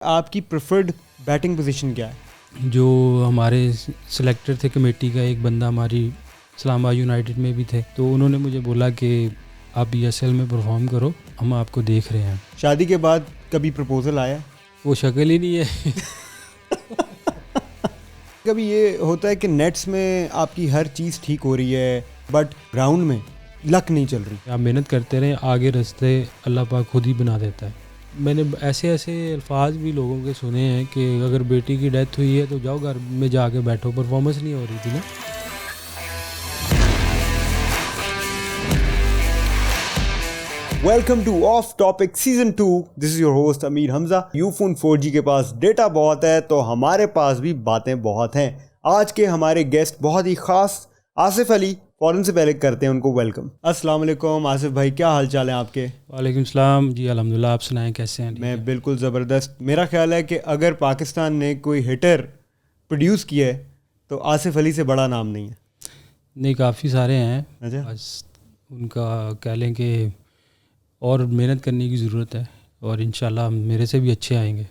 आपकी preferred batting position क्या है? जो हमारे सिलेक्टर थे कमेटी का, एक बंदा हमारी इस्लामाबाद यूनाइटेड में भी थे, तो उन्होंने मुझे बोला कि आप ESL में परफॉर्म करो, हम आपको देख रहे हैं। शादी के बाद कभी प्रपोजल आया? वो शक्ल ही नहीं है। कभी ये होता है कि नेट्स में आपकी हर चीज़ ठीक हो रही है बट ग्राउंड में लक नहीं चल रही? आप मेहनत करते रहें, आगे रास्ते अल्लाह पाक खुद ही बना देता है। मैंने ऐसे अल्फाज भी लोगों के सुने हैं कि अगर बेटी की डेथ हुई है तो जाओ घर में जाके बैठो, परफॉर्मेंस नहीं हो रही थी ना। Welcome two of topic season 2। This is your host Amir Hamza. Ufone 4G के पास डेटा बहुत है तो हमारे पास भी बातें बहुत हैं। आज के हमारे गेस्ट बहुत ही खास आसिफ अली। फ़ौरन से पहले करते हैं उनको वेलकम। अस्सलाम वालेकुम आसिफ भाई, क्या हाल चाल है आपके? वालेकुम सलाम जी, अल्हम्दुलिल्लाह। आप सुनाएं कैसे हैं? मैं बिल्कुल ज़बरदस्त। मेरा ख्याल है कि अगर पाकिस्तान ने कोई हिटर प्रोड्यूस किया है तो आसिफ अली से बड़ा नाम नहीं है। नहीं, काफ़ी सारे हैं। अच्छा, बस उनका कह लें कि और मेहनत करने की ज़रूरत है और इंशाल्लाह मेरे से भी अच्छे आएंगे।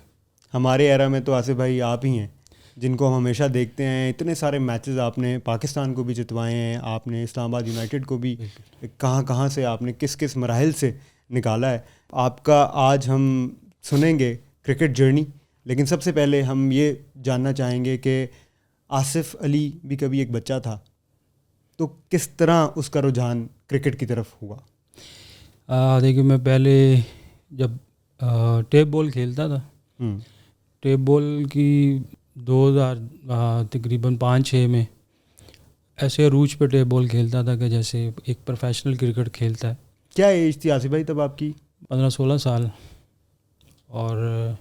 हमारे एरा में तो आसिफ भाई आप ही हैं जिनको हम हमेशा देखते हैं। इतने सारे मैचेस आपने पाकिस्तान को भी जितवाए हैं, आपने इस्लामाबाद यूनाइटेड को भी कहाँ कहाँ से आपने किस किस मराहिल से निकाला है। आपका आज हम सुनेंगे क्रिकेट जर्नी, लेकिन सबसे पहले हम ये जानना चाहेंगे कि आसिफ अली भी कभी एक बच्चा था तो किस तरह उसका रुझान क्रिकेट की तरफ हुआ? देखिए, मैं पहले जब टेप बॉल खेलता था, टेप बॉल की 2000 तकरीबन 5-6 में ऐसे अरूज पे टेप बॉल खेलता था कि जैसे एक प्रोफेशनल क्रिकेट खेलता है। क्या एज थी आसिफ भाई तब आपकी? 15-16 साल। और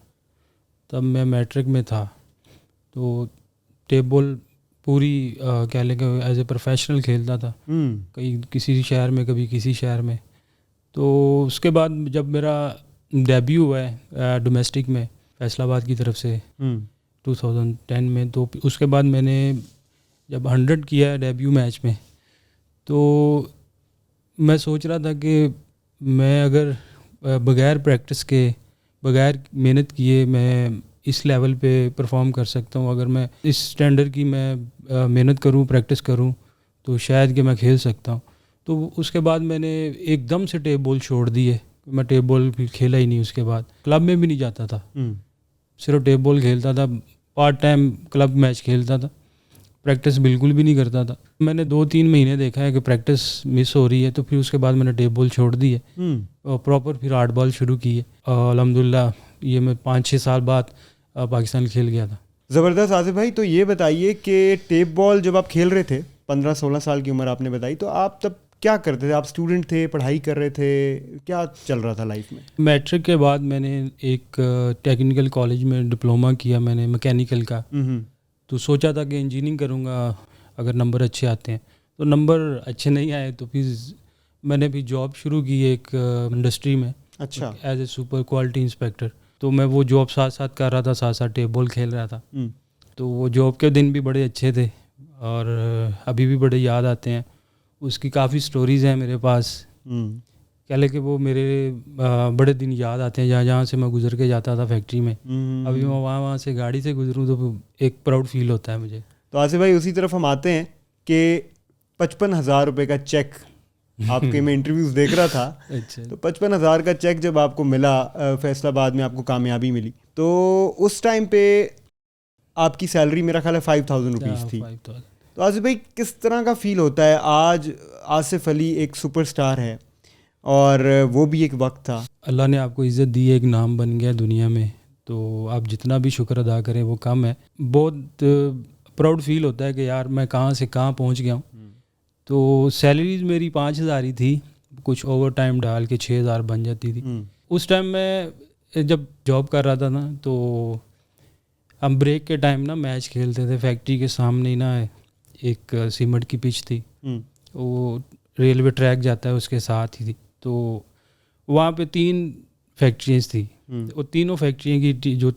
तब मैं मैट्रिक में था, तो टेप बॉल पूरी कह लें कि एज ए प्रोफेशनल खेलता था, कहीं किसी शहर में कभी किसी शहर में। तो उसके बाद जब मेरा डेब्यू हुआ है डोमेस्टिक में फैसलाबाद की तरफ से 2010 में, तो उसके बाद मैंने जब 100 किया है डेब्यू मैच में, तो मैं सोच रहा था कि मैं अगर बग़ैर प्रैक्टिस के, बग़ैर मेहनत किए मैं इस लेवल पे परफॉर्म कर सकता हूँ। अगर मैं इस स्टैंडर्ड की मैं मेहनत करूँ, प्रैक्टिस करूँ, तो शायद कि मैं खेल सकता हूँ। तो उसके बाद मैंने एकदम से टेप बॉल छोड़ दी है। मैं टेप बॉल भी खेला ही नहीं। उसके बाद क्लब में भी नहीं जाता था, सिर्फ टेप बॉल खेलता था। पार्ट टाइम क्लब मैच खेलता था, प्रैक्टिस बिल्कुल भी नहीं करता था। मैंने 2-3 महीने देखा है कि प्रैक्टिस मिस हो रही है, तो फिर उसके बाद मैंने टेप बॉल छोड़ दी है और प्रॉपर फिर 8 बॉल शुरू की है। अल्हम्दुलिल्लाह ये मैं 5-6 साल बाद पाकिस्तान खेल गया था। ज़बरदस्त। आसिफ भाई, तो ये बताइए कि टेप बॉल जब आप खेल रहे थे, 15-16 साल की उम्र आपने बताई, तो आप तब क्या करते थे? आप स्टूडेंट थे, पढ़ाई कर रहे थे, क्या चल रहा था लाइफ में? मैट्रिक के बाद मैंने एक टेक्निकल कॉलेज में डिप्लोमा किया मैंने मैकेनिकल का। तो सोचा था कि इंजीनियरिंग करूँगा अगर नंबर अच्छे आते हैं। तो नंबर अच्छे नहीं आए, तो फिर मैंने भी जॉब शुरू की एक इंडस्ट्री में। अच्छा। As a super quality inspector. तो मैं वो जॉब साथ साथ कर रहा था, साथ साथ टेप बॉल खेल रहा था। तो वो जॉब के दिन भी बड़े अच्छे थे और अभी भी बड़े याद आते हैं। उसकी काफ़ी स्टोरीज़ हैं मेरे पास। कह लें कि वो मेरे बड़े दिन याद आते हैं, जहाँ जहाँ से मैं गुजर के जाता था फैक्ट्री में। अभी मैं वहाँ से गाड़ी से गुजरूँ तो एक प्राउड फील होता है मुझे। तो आसिफ भाई, उसी तरफ हम आते हैं कि 55,000 रुपये का चेक आपके मैं इंटरव्यूज़ देख रहा था। अच्छा। तो 55,000 का चेक जब आपको मिला, फैसलाबाद में आपको कामयाबी मिली, तो उस टाइम पे आपकी सैलरी मेरा ख्याल है 5,000 रुपीज़ थी। 5,000। तो आसिफ भाई, किस तरह का फ़ील होता है? आज आसिफ अली एक सुपरस्टार है और वो भी एक वक्त था। अल्लाह ने आपको इज़्ज़त दी है, एक नाम बन गया दुनिया में, तो आप जितना भी शुक्र अदा करें वो कम है। बहुत प्राउड फील होता है कि यार मैं कहाँ से कहाँ पहुँच गया हूँ। तो सैलरीज मेरी 5,000 ही थी, कुछ ओवर टाइम डाल के 6,000 बन जाती थी। उस टाइम मैं जब जॉब कर रहा था ना, तो हम ब्रेक के टाइम ना मैच खेलते थे फैक्ट्री के सामने ही ना, एक सीमेंट की पिच थी, वो रेलवे ट्रैक जाता है उसके साथ ही थी। तो वहाँ पे 3 फैक्ट्रीज थी और तीनों फैक्ट्रियों की जो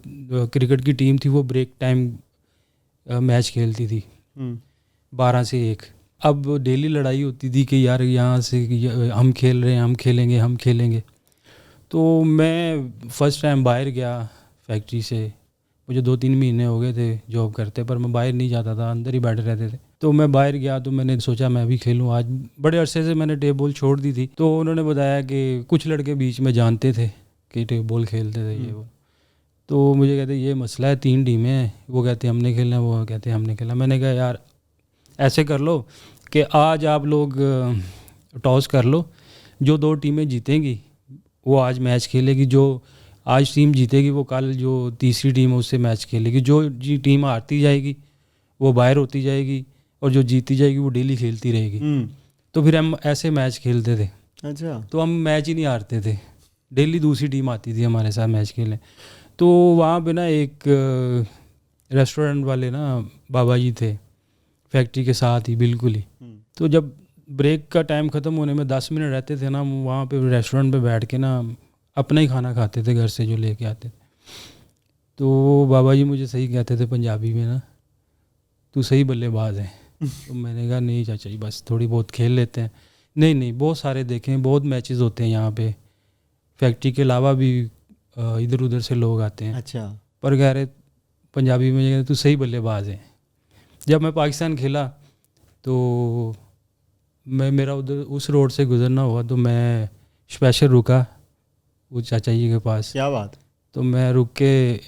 क्रिकेट की टीम थी वो ब्रेक टाइम मैच खेलती थी 12 से 1। अब डेली लड़ाई होती थी कि यार यहाँ से हम खेल रहे हैं, हम खेलेंगे, हम खेलेंगे। तो मैं फ़र्स्ट टाइम बाहर गया फैक्ट्री से। मुझे 2-3 महीने हो गए थे जॉब करते, पर मैं बाहर नहीं जाता था, अंदर ही बैठे रहते थे। तो मैं बाहर गया तो मैंने सोचा मैं भी खेलूँ आज। बड़े अरसे से मैंने टेप बॉल छोड़ दी थी, तो उन्होंने बताया कि कुछ लड़के बीच में जानते थे कि टेप बॉल खेलते थे ये वो। तो मुझे कहते ये मसला है, 3 टीमें हैं, वो कहते हमने खेलना है, वो कहते हमने खेलना। मैंने कहा यार ऐसे कर लो कि आज आप लोग टॉस कर लो, जो 2 टीमें जीतेंगी वो आज मैच खेलेगी, जो आज टीम जीतेगी वो कल जो तीसरी टीम है उससे मैच खेलेगी, जो जी टीम हारती जाएगी वो बाहर होती जाएगी, और जो जीती जाएगी वो डेली खेलती रहेगी। तो फिर हम ऐसे मैच खेलते थे। अच्छा। तो हम मैच ही नहीं हारते थे, डेली दूसरी टीम आती थी हमारे साथ मैच खेलने। तो वहाँ पे ना एक रेस्टोरेंट वाले ना बाबा जी थे, फैक्ट्री के साथ ही बिल्कुल ही। तो जब ब्रेक का टाइम ख़त्म होने में 10 मिनट रहते थे ना, वहाँ पे रेस्टोरेंट पे बैठ के ना अपना ही खाना खाते थे घर से जो लेके आते थे। तो बाबा जी मुझे सही कहते थे पंजाबी में ना, तू सही बल्लेबाज है। तो मैंने कहा नहीं चाचा जी, बस थोड़ी बहुत खेल लेते हैं। नहीं बहुत सारे देखें, बहुत मैचेस होते हैं यहाँ पे, फैक्ट्री के अलावा भी इधर उधर से लोग आते हैं। अच्छा। पर कह रहे पंजाबी में तू सही बल्लेबाज है। जब मैं पाकिस्तान खेला तो मेरा उधर उस रोड से गुजरना हुआ, तो मैं स्पेशल रुका वो चाचा जी के पास। क्या बात। तो मैं रुक के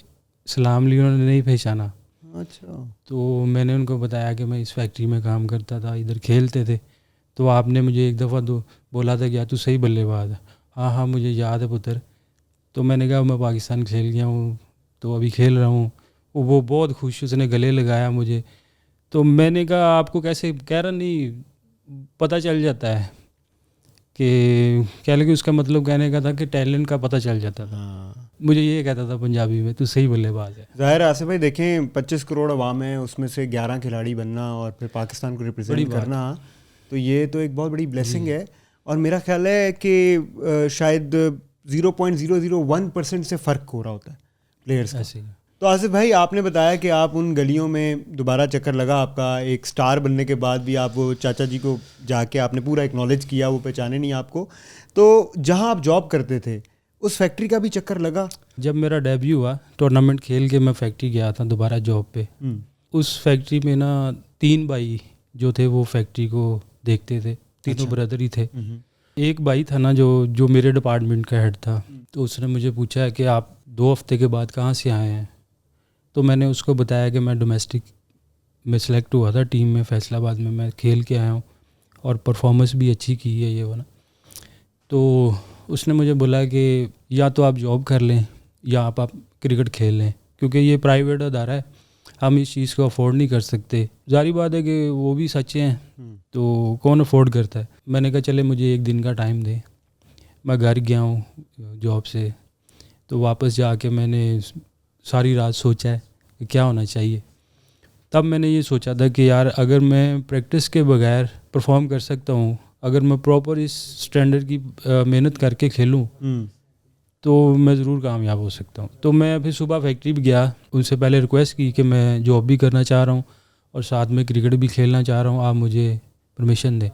सलाम ली, उन्होंने नहीं पहचाना। अच्छा। तो मैंने उनको बताया कि मैं इस फैक्ट्री में काम करता था, इधर खेलते थे। तो आपने मुझे एक दफ़ा बोला था कि तू सही बल्लेबाज है। हाँ मुझे याद है पुत्र। तो मैंने कहा मैं पाकिस्तान खेल गया हूँ, तो अभी खेल रहा हूँ। वो बहुत खुश, उसने गले लगाया मुझे। तो मैंने कहा आपको कैसे, कह रहा नहीं पता चल जाता है कि कह लगे, उसका मतलब कहने का था कि टैलेंट का पता चल जाता था। हाँ। मुझे ये कहता था पंजाबी में तू सही बल्लेबाज है। ज़ाहिर है आसिफ भाई, देखें 25 करोड़ अवाम है, उसमें से 11 खिलाड़ी बनना और फिर पाकिस्तान को रिप्रेजेंट करना, तो ये तो एक बहुत बड़ी ब्लेसिंग है। और मेरा ख्याल है कि शायद 0.001% से फ़र्क हो रहा होता है प्लेयर्स का। तो आसिफ भाई, आपने बताया कि आप उन गलियों में दोबारा चक्कर लगा आपका, एक स्टार बनने के बाद भी आप वो चाचा जी को जाके आपने पूरा एक्नॉलेज किया, वो पहचाने नहीं आपको। तो जहां आप जॉब करते थे उस फैक्ट्री का भी चक्कर लगा? जब मेरा डेब्यू हुआ टूर्नामेंट खेल के, मैं फैक्ट्री गया था दोबारा जॉब पे। उस फैक्ट्री में ना 3 भाई जो थे वो फैक्ट्री को देखते थे, तीनों ब्रदर ही थे। एक भाई था ना जो मेरे डिपार्टमेंट का हेड था, तो उसने मुझे पूछा कि आप 2 हफ्ते के बाद कहाँ से आए हैं। तो मैंने उसको बताया कि मैं डोमेस्टिक में सिलेक्ट हुआ था टीम में, फैसलाबाद में मैं खेल के आया हूँ और परफॉर्मेंस भी अच्छी की है ये वाला। तो उसने मुझे बोला कि या तो आप जॉब कर लें या आप क्रिकेट खेल लें, क्योंकि ये प्राइवेट अदारा है, हम इस चीज़ को अफोर्ड नहीं कर सकते। जारी बात है कि वो भी सच्चे हैं, तो कौन अफोर्ड करता है। मैंने कहा चले मुझे 1 दिन का टाइम दे। मैं घर गया हूँ जॉब से, तो वापस जाके मैंने सारी रात सोचा है कि क्या होना चाहिए। तब मैंने ये सोचा था कि यार अगर मैं प्रैक्टिस के बगैर परफॉर्म कर सकता हूँ, अगर मैं प्रॉपर इस स्टैंडर्ड की मेहनत करके खेलूँ तो मैं ज़रूर कामयाब हो सकता हूँ। तो मैं फिर सुबह फैक्ट्री भी गया, उनसे पहले रिक्वेस्ट की कि मैं जॉब भी करना चाह रहा हूँ और साथ में क्रिकेट भी खेलना चाह रहा हूँ, आप मुझे परमिशन दें।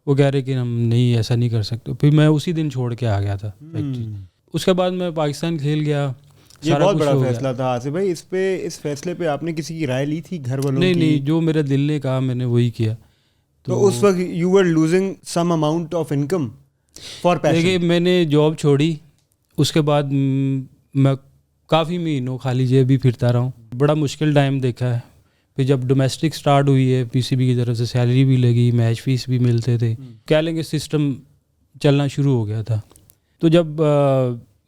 वो कह रहे कि हम नहीं, ऐसा नहीं कर सकते। फिर मैं उसी दिन छोड़ के आ गया था फैक्ट्री। उसके बाद मैं पाकिस्तान खेल गया। ये बहुत बड़ा फैसला था आसिफ भाई। इस फैसले पे आपने किसी की राय ली थी घर वालों की? नहीं, जो मेरे दिल ने कहा मैंने वही किया। तो उस वक्त you were losing some amount of income for passion? देखिए मैंने जॉब छोड़ी, उसके बाद मैं काफ़ी महीनों खाली जेब भी फिरता रहा हूँ, बड़ा मुश्किल टाइम देखा है। फिर जब डोमेस्टिक स्टार्ट हुई है, पीसीबी की तरफ से सैलरी भी लगी, मैच फीस भी मिलते थे, क्या लेंगे, सिस्टम चलना शुरू हो गया था। तो जब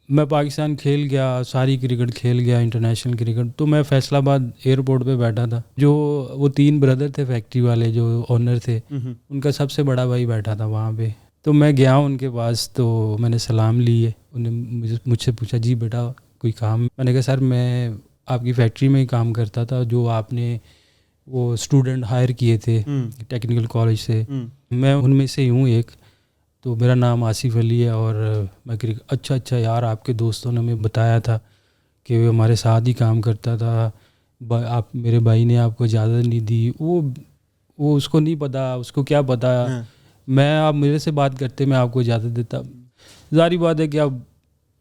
मैं पाकिस्तान खेल गया, सारी क्रिकेट खेल गया, इंटरनेशनल क्रिकेट, तो मैं फैसलाबाद एयरपोर्ट पे बैठा था। जो वो 3 ब्रदर थे फैक्ट्री वाले जो ओनर थे, उनका सबसे बड़ा भाई बैठा था वहाँ पे। तो मैं गया उनके पास, तो मैंने सलाम ली है। उन्होंने मुझसे पूछा जी बेटा कोई काम? मैंने कहा सर मैं आपकी फैक्ट्री में ही काम करता था, जो आपने वो स्टूडेंट हायर किए थे टेक्निकल कॉलेज से, मैं उनमें से हूँ एक। तो मेरा नाम आसिफ अली है और मैं क्रिकेट। अच्छा यार, आपके दोस्तों ने हमें बताया था कि वो हमारे साथ ही काम करता था, आप मेरे भाई ने आपको इजाज़त नहीं दी। वो उसको नहीं पता, उसको क्या पता। मैं, आप मेरे से बात करते मैं आपको इजाज़त देता। जारी बात है कि अब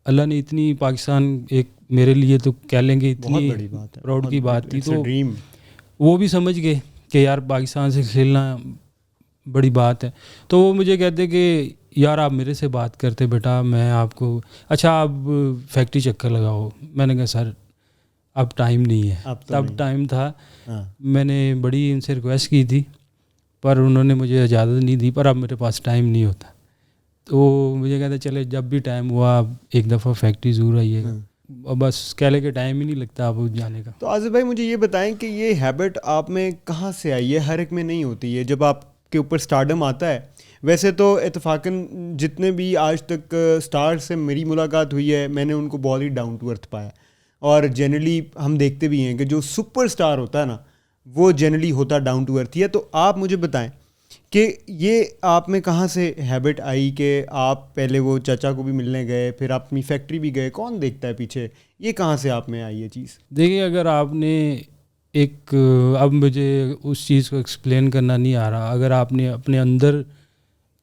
अल्लाह ने इतनी पाकिस्तान एक मेरे लिए तो कह लेंगे बहुत इतनी बड़ी बात है, प्राउड की बात थी। तो ड्रीम। वो भी समझ गए कि यार पाकिस्तान से खेलना बड़ी बात है। तो वो मुझे कहते कि यार आप मेरे से बात करते बेटा, मैं आपको अच्छा आप फैक्ट्री चक्कर लगाओ। मैंने कहा सर अब टाइम नहीं है, अब तो तब नहीं। टाइम था। हाँ। मैंने बड़ी इनसे रिक्वेस्ट की थी पर उन्होंने मुझे इजाज़त नहीं दी, पर अब मेरे पास टाइम नहीं होता। तो मुझे कहते चले जब भी टाइम हुआ आप एक दफ़ा फैक्ट्री ज़रूर आइएगा। अब बस कह ले के टाइम ही नहीं लगता अब जाने का। तो आसिफ भाई मुझे ये बताएं कि ये हैबिट आप में कहाँ से आई है? हर एक में नहीं होती है। जब आपके ऊपर स्टारडम आता है, वैसे तो इत्तेफाकन जितने भी आज तक स्टार से मेरी मुलाकात हुई है, मैंने उनको बहुत ही डाउन टू अर्थ पाया। और जनरली हम देखते भी हैं कि जो सुपर स्टार होता है ना, वो जनरली होता डाउन टू अर्थ ही है। तो आप मुझे बताएं कि ये आप में कहाँ से हैबिट आई कि आप पहले वो चाचा को भी मिलने गए, फिर आप अपनी फैक्ट्री भी गए, कौन देखता है पीछे? ये कहाँ से आप में आई ये चीज़? देखिए अगर आपने एक अब मुझे उस चीज़ को एक्सप्लेन करना नहीं आ रहा, अगर आपने अपने अंदर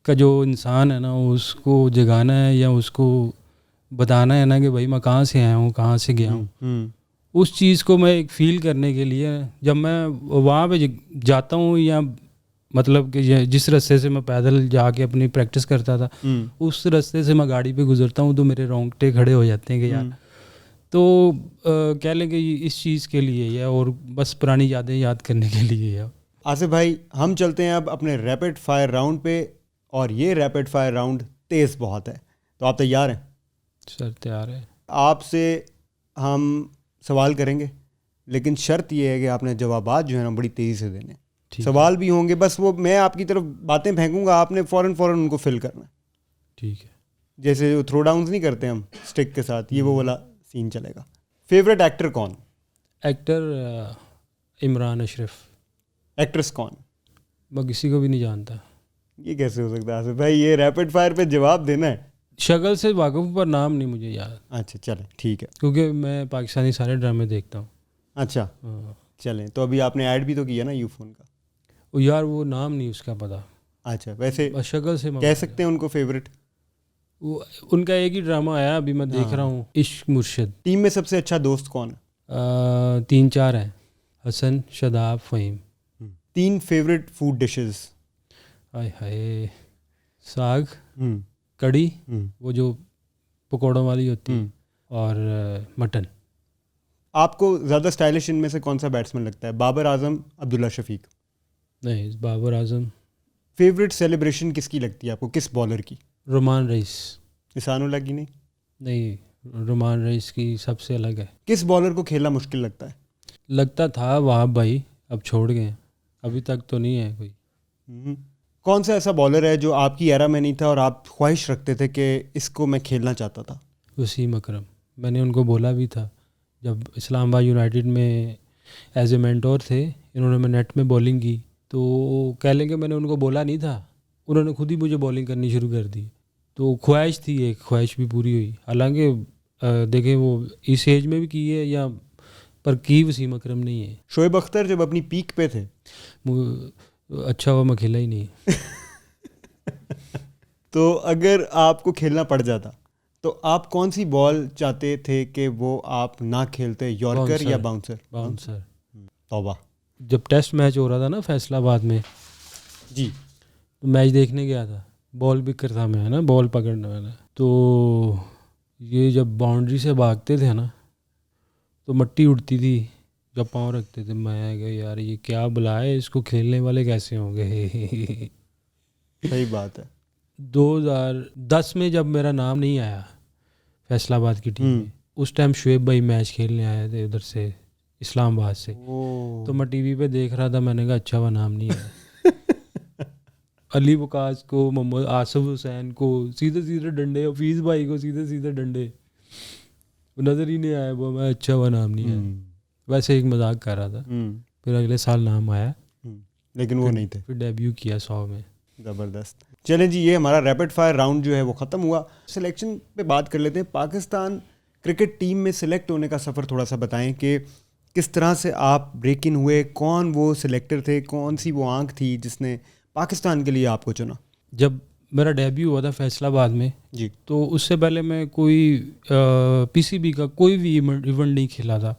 का जो इंसान है ना उसको जगाना है या उसको बताना है ना कि भाई मैं कहाँ से आया हूँ, कहाँ से गया हूँ, उस चीज़ को मैं एक फ़ील करने के लिए जब मैं वहाँ पे जाता हूँ या मतलब कि जिस रास्ते से मैं पैदल जाके अपनी प्रैक्टिस करता था उस रास्ते से मैं गाड़ी पे गुजरता हूँ तो मेरे रोंगटे खड़े हो जाते हैं कि यार। तो कह लें कि इस चीज़ के लिए है और बस पुरानी यादें याद करने के लिए है। आसिफ भाई हम चलते हैं अब अपने रैपिड फायर राउंड पे, और ये रैपिड फायर राउंड तेज़ बहुत है। तो आप तैयार हैं? सर तैयार है। आपसे हम सवाल करेंगे, लेकिन शर्त ये है कि आपने जवाबात जो है ना बड़ी तेज़ी से देने। सवाल भी होंगे, बस वो मैं आपकी तरफ बातें फेंकूंगा, आपने फ़ौरन उनको फिल करना। ठीक है। जैसे जो थ्रो डाउन्स नहीं करते हम स्टिक के साथ, ये वो वाला सीन चलेगा। फेवरेट एक्टर कौन? एक्टर इमरान अशरफ। एक्ट्रेस कौन? मैं किसी को भी नहीं जानता। ये कैसे हो सकता है आसिफ भाई? ये रैपिड फायर पे जवाब देना है। शक्ल से वाकिफ पर नाम नहीं मुझे याद। अच्छा चलें ठीक है, क्योंकि मैं पाकिस्तानी सारे ड्रामे देखता हूँ। अच्छा चलें। तो अभी आपने ऐड भी तो किया ना यूफोन का। वो यार वो नाम नहीं उसका पता। अच्छा वैसे शक्ल से कह सकते हैं उनको फेवरेट? वो उनका एक ही ड्रामा आया अभी मैं देख रहा हूँ, इश्क मुर्शिद। टीम में सबसे अच्छा दोस्त कौन है? 3-4 हैं, Hasan, Shadab, Faheem. 3 favourite food dishes? हाय हाय, साग, कड़ी, वो जो पकौड़ों वाली होती है, और मटन। आपको ज़्यादा स्टाइलिश इनमें से कौन सा बैट्समैन लगता है? बाबर आजम, अब्दुल्ला शफीक? नहीं, बाबर आजम। फेवरेट सेलिब्रेशन किसकी लगती है आपको, किस बॉलर की? Roman rice. इसानुल्लाह की नहीं? नहीं, रोमान रईस की सबसे अलग है। किस बॉलर को खेलना मुश्किल लगता है? लगता था वहाब भाई, अब छोड़ गए, अभी तक तो नहीं है कोई। कौन सा ऐसा बॉलर है जो आपकी एरा में नहीं था और आप ख्वाहिश रखते थे कि इसको मैं खेलना चाहता था? वसीम अकरम। मैंने उनको बोला भी था जब इस्लामाबाद यूनाइटेड में एज ए मेंटोर थे, इन्होंने मैं नेट में बॉलिंग की तो कह लेंगे मैंने उनको बोला नहीं था, उन्होंने खुद ही मुझे बॉलिंग करनी शुरू कर दी। तो ख्वाहिश थी, एक ख्वाहिश भी पूरी हुई। हालांकि देखें वो इस एज में भी की है या पर की वसीम अकरम नहीं है। शोएब अख्तर जब अपनी पीक पे थे, अच्छा हुआ मैं खेला ही नहीं। तो अगर आपको खेलना पड़ जाता तो आप कौन सी बॉल चाहते थे कि वो आप ना खेलते, यॉर्कर या बाउंसर? बाउंसर। तौबा। जब टेस्ट मैच हो रहा था ना फैसलाबाद में जी, तो मैच देखने गया था, बॉल बिकर था मैं, है ना, बॉल पकड़ने वाला। तो ये जब बाउंड्री से भागते थे ना तो मट्टी उड़ती थी जब पाँव रखते थे। मैं गया यार ये क्या बुलाए, इसको खेलने वाले कैसे होंगे। सही बात है। 2010 में जब मेरा नाम नहीं आया फैसलाबाद की टीम में, उस टाइम शुएब भाई मैच खेलने आए थे उधर से, इस्लामाबाद से। तो मैं टीवी पे देख रहा था, मैंने कहा अच्छा हुआ नाम नहीं आया। अली वकास को, मोहम्मद आसिफ हुसैन को सीधे सीधे डंडे, हफीज़ भाई को सीधे सीधे डंडे, नज़र ही नहीं आया। वो मैं अच्छा हुआ नाम नहीं आया। वैसे एक मजाक कर रहा था। फिर अगले साल नाम आया, लेकिन वो नहीं थे। फिर डेब्यू किया 100 में। ज़बरदस्त। चलें जी, ये हमारा रैपिड फायर राउंड जो है वो ख़त्म हुआ। सिलेक्शन पे बात कर लेते हैं। पाकिस्तान क्रिकेट टीम में सिलेक्ट होने का सफ़र थोड़ा सा बताएं कि किस तरह से आप ब्रेक इन हुए, कौन वो सिलेक्टर थे, कौन सी वो आंख थी जिसने पाकिस्तान के लिए आपको चुना? जब मेरा डेब्यू हुआ था फैसलाबाद में जी। तो उससे पहले मैं कोई पीसीबी का कोई भी इवेंट नहीं खेला था।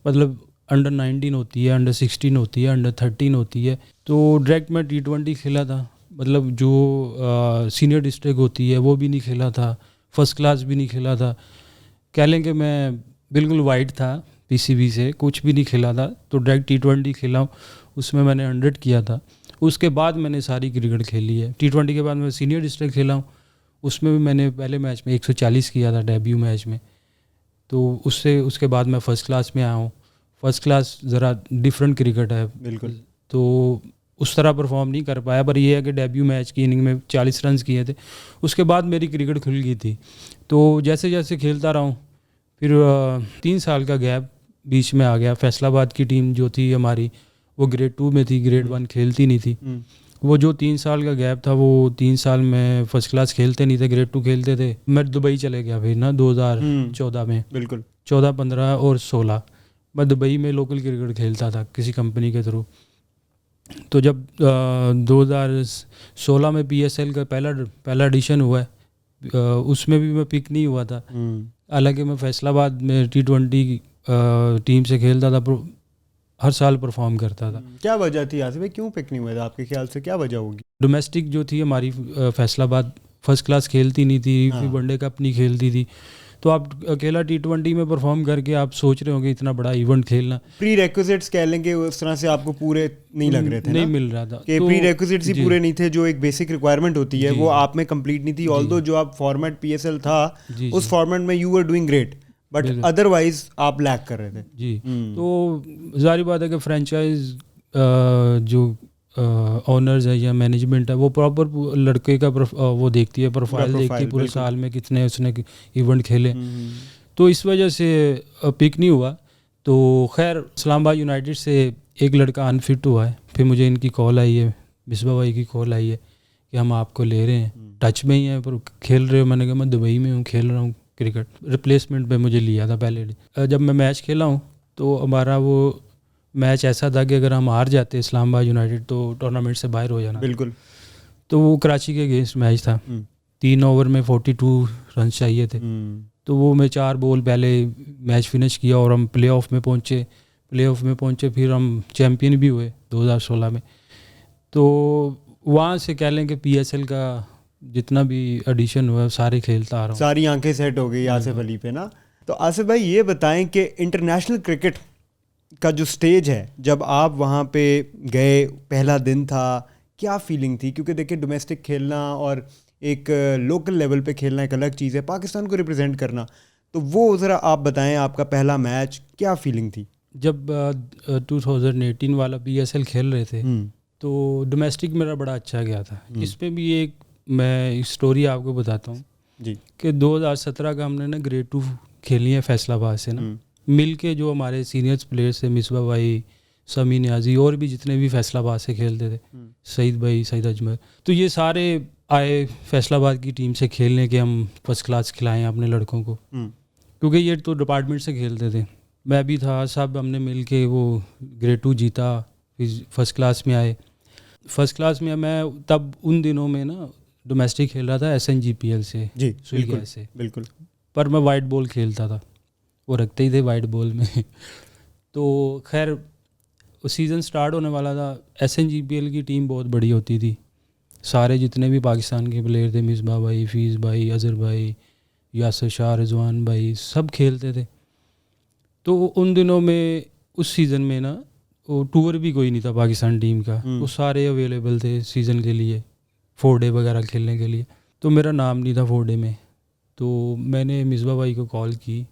मतलब अंडर 19 होती है, अंडर 16 होती है, अंडर 13 होती है, तो डायरेक्ट मैं T20 खेला था। मतलब जो सीनियर डिस्ट्रिक्ट होती है वो भी नहीं खेला था, फर्स्ट क्लास भी नहीं खेला था। कह लें कि मैं बिल्कुल वाइट था, पीसीबी से कुछ भी नहीं खेला था, तो डायरेक्ट T20 खेला हूँ। उसमें मैंने 100 किया था। उसके बाद मैंने सारी क्रिकेट खेली है। T20 के बाद मैं सीनियर डिस्ट्रिक्ट खेला हूँ, उसमें भी मैंने पहले मैच में 140 किया था डेब्यू मैच में। तो उसके बाद मैं फ़र्स्ट क्लास में आया हूँ। फर्स्ट क्लास ज़रा डिफरेंट क्रिकेट है, बिल्कुल। तो उस तरह परफॉर्म नहीं कर पाया, पर यह है कि डेब्यू मैच की इनिंग में 40 रन किए थे। उसके बाद मेरी क्रिकेट खुल गई थी। तो जैसे जैसे खेलता रहा हूँ, फिर 3 साल का गैप बीच में आ गया। फैसलाबाद की टीम जो थी हमारी वो ग्रेड 2 में थी, ग्रेड 1 खेलती नहीं थी। वो जो 3 साल का गैप था, वो 3 साल में फर्स्ट क्लास खेलते नहीं थे, ग्रेड 2 खेलते थे। मैं दुबई चले गया फिर ना 2014 में। बिल्कुल 14, 15 और 16 मैं दुबई में लोकल क्रिकेट खेलता था किसी कंपनी के थ्रू। तो जब 2016 में PSL का पहला एडिशन हुआ है, उसमें भी मैं पिक नहीं हुआ था। हालांकि मैं फैसलाबाद में T20 टीम से खेलता था, हर साल परफॉर्म करता था। क्या वजह थी आसिफ भाई, क्यों पिक नहीं हुआ था आपके ख्याल से, क्या वजह होगी? डोमेस्टिक जो थी हमारी फैसलाबाद फर्स्ट क्लास खेलती नहीं थी, वनडे कप नहीं खेलती थी। तो आप अकेला T20 में परफॉर्म करके आप सोच रहे होंगे इतना बड़ा इवेंट खेलना, प्री रिक्विजिट्स कह लेंगे उस तरह से आपको पूरे नहीं लग रहे थे, नहीं मिल रहा था कि प्री रिक्विजिट्स ही पूरे नहीं थे। जो एक बेसिक रिक्वायरमेंट होती है वो आप में कंप्लीट नहीं थी। ऑल्दो जो आप फॉर्मेट PSL था उस फॉर्मेट में you were doing great, but otherwise आप लैक कर रहे थे। जी। तो जारी बात है कि फ्रेंचाइज जो ऑनर्स है या मैनेजमेंट है वो प्रॉपर लड़के का वो देखती है, प्रोफाइल देखती है पूरे साल में कितने उसने इवेंट खेले। तो इस वजह से पिक नहीं हुआ। तो खैर इस्लामाबाद यूनाइटेड से एक लड़का अनफिट हुआ है, फिर मुझे इनकी कॉल आई है, मिसबा भाई की कॉल आई है कि हम आपको ले रहे हैं, टच में ही है पर खेल रहे हो। मैंने कहा मैं दुबई में हूँ, खेल रहा हूँ क्रिकेट। रिप्लेसमेंट पे मुझे लिया था पहले। जब मैं मैच खेला हूँ तो हमारा वो मैच ऐसा था कि अगर हम हार जाते इस्लामाबाद यूनाइटेड तो टूर्नामेंट से बाहर हो जाना। बिल्कुल। तो वो कराची के अगेंस्ट मैच था, 3 ओवर में 42 रन चाहिए थे। तो वो मैं 4 बॉल पहले मैच फिनिश किया और हम प्ले ऑफ में पहुँचे। फिर हम चैम्पियन भी हुए 2016 में। तो वहाँ से कह लें कि PSL का जितना भी एडिशन हुआ सारे खेलता आ रहा हूँ। सारी आंखें सेट हो गई आसिफ अली पे ना। तो आसिफ भाई ये बताएं कि इंटरनेशनल क्रिकेट का जो स्टेज है, जब आप वहाँ पे गए, पहला दिन था, क्या फीलिंग थी? क्योंकि देखिए डोमेस्टिक खेलना और एक लोकल लेवल पे खेलना एक अलग चीज़ है, पाकिस्तान को रिप्रेजेंट करना। तो वो ज़रा आप बताएं, आपका पहला मैच क्या फीलिंग थी? जब 2018 वाला PSL खेल रहे थे तो डोमेस्टिक मेरा बड़ा अच्छा गया था। इसमें भी एक मैं स्टोरी आपको बताता हूँ जी कि 2017 का हमने ना ग्रेड 2 खेली है फैसलाबाद से ना, मिल के जो हमारे सीनियर्स प्लेयर्स थे, मिसबा भाई, समी न्याजी और भी जितने भी फैसलाबाद से खेलते थे, सईद भाई, सईद अजमल, तो ये सारे आए फैसलाबाद की टीम से खेलने के हम फर्स्ट क्लास खिलाएं अपने लड़कों को, क्योंकि ये तो डिपार्टमेंट से खेलते थे। मैं भी था, सब हमने मिल के वो ग्रेड 2 जीता, फिर फर्स्ट क्लास में आए। फर्स्ट क्लास में मैं तब उन दिनों में ना डोमेस्टिक खेल रहा था SNGPL से जी, बिल्कुल से बिल्कुल। पर मैं वाइट बॉल खेलता था, वो रखते ही थे वाइट बॉल में। तो खैर सीज़न स्टार्ट होने वाला था। SNGPL की टीम बहुत बड़ी होती थी, सारे जितने भी पाकिस्तान के प्लेयर थे, मिसबा भाई, फीस भाई, अजहर भाई, यासर शाह, रिजवान भाई, सब खेलते थे। तो उन दिनों में उस सीज़न में ना वो टूर भी कोई नहीं था पाकिस्तान टीम का, वो सारे अवेलेबल थे सीज़न के लिए, 4 डे वगैरह खेलने के लिए। तो मेरा नाम नहीं था 4 डे में। तो मैंने मिसबा भाई को कॉल की,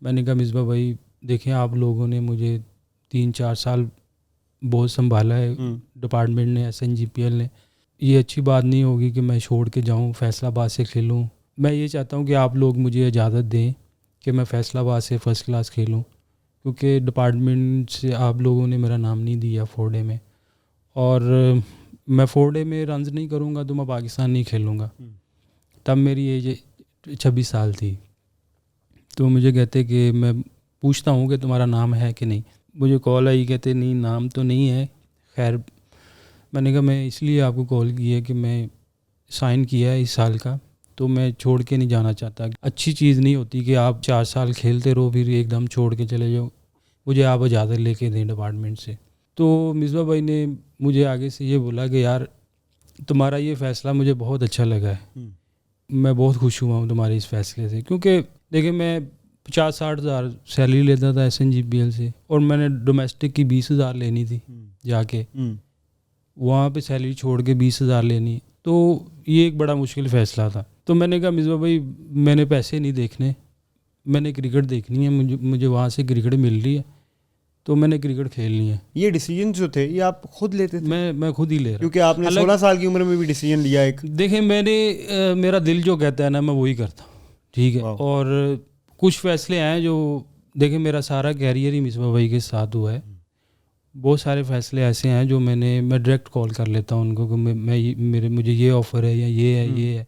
मैंने कहा मिसबा भाई देखें, आप लोगों ने मुझे 3-4 साल बहुत संभाला है डिपार्टमेंट ने, SNGPL ने, ये अच्छी बात नहीं होगी कि मैं छोड़ के जाऊं फैसलाबाद से खेलूं। मैं ये चाहता हूं कि आप लोग मुझे इजाज़त दें कि मैं फैसलाबाद से फ़र्स्ट क्लास खेलूं, क्योंकि डिपार्टमेंट से आप लोगों ने मेरा नाम नहीं दिया 4 डे में, और मैं 4 डे में रन्स नहीं करूंगा तो मैं पाकिस्तान नहीं खेलूँगा। तब मेरी एज 26 साल थी। तो मुझे कहते कि मैं पूछता हूँ कि तुम्हारा नाम है कि नहीं। मुझे कॉल आई, कहते नहीं नाम तो नहीं है। खैर मैंने कहा मैं इसलिए आपको कॉल की है कि मैं साइन किया है इस साल का, तो मैं छोड़ के नहीं जाना चाहता। अच्छी चीज़ नहीं होती कि आप 4 साल खेलते रहो फिर एकदम छोड़ के चले जाओ। मुझे आप इजाज़त लेके दें डिपार्टमेंट से। तो मिसबा भाई ने मुझे आगे से ये बोला कि यार तुम्हारा ये फ़ैसला मुझे बहुत अच्छा लगा है, मैं बहुत खुश हुआ हूँ तुम्हारे इस फ़ैसले से। क्योंकि देखिए मैं 50-60 हज़ार सैलरी लेता था SNGPL से, और मैंने डोमेस्टिक की 20,000 लेनी थी जाके, वहाँ पे सैलरी छोड़ के 20,000 लेनी, तो ये एक बड़ा मुश्किल फ़ैसला था। तो मैंने कहा मिसबा भाई मैंने पैसे नहीं देखने, मैंने क्रिकेट देखनी है, मुझे वहाँ से क्रिकेट मिल रही है तो मैंने क्रिकेट खेलनी है। ये डिसीजन जो थे ये आप खुद लेते थे? मैं खुद ही ले रहा, क्योंकि आपने 16 साल की उम्र में भी डिसीजन लिया एक। देखिए मेरा दिल जो कहता है ना मैं वही करता हूँ, ठीक है। और कुछ फैसले हैं जो देखिए मेरा सारा कैरियर ही मिसबा भाई के साथ हुआ है। बहुत सारे फैसले ऐसे हैं जो मैं डायरेक्ट कॉल कर लेता हूँ उनको कि मुझे ये ऑफ़र है या ये है,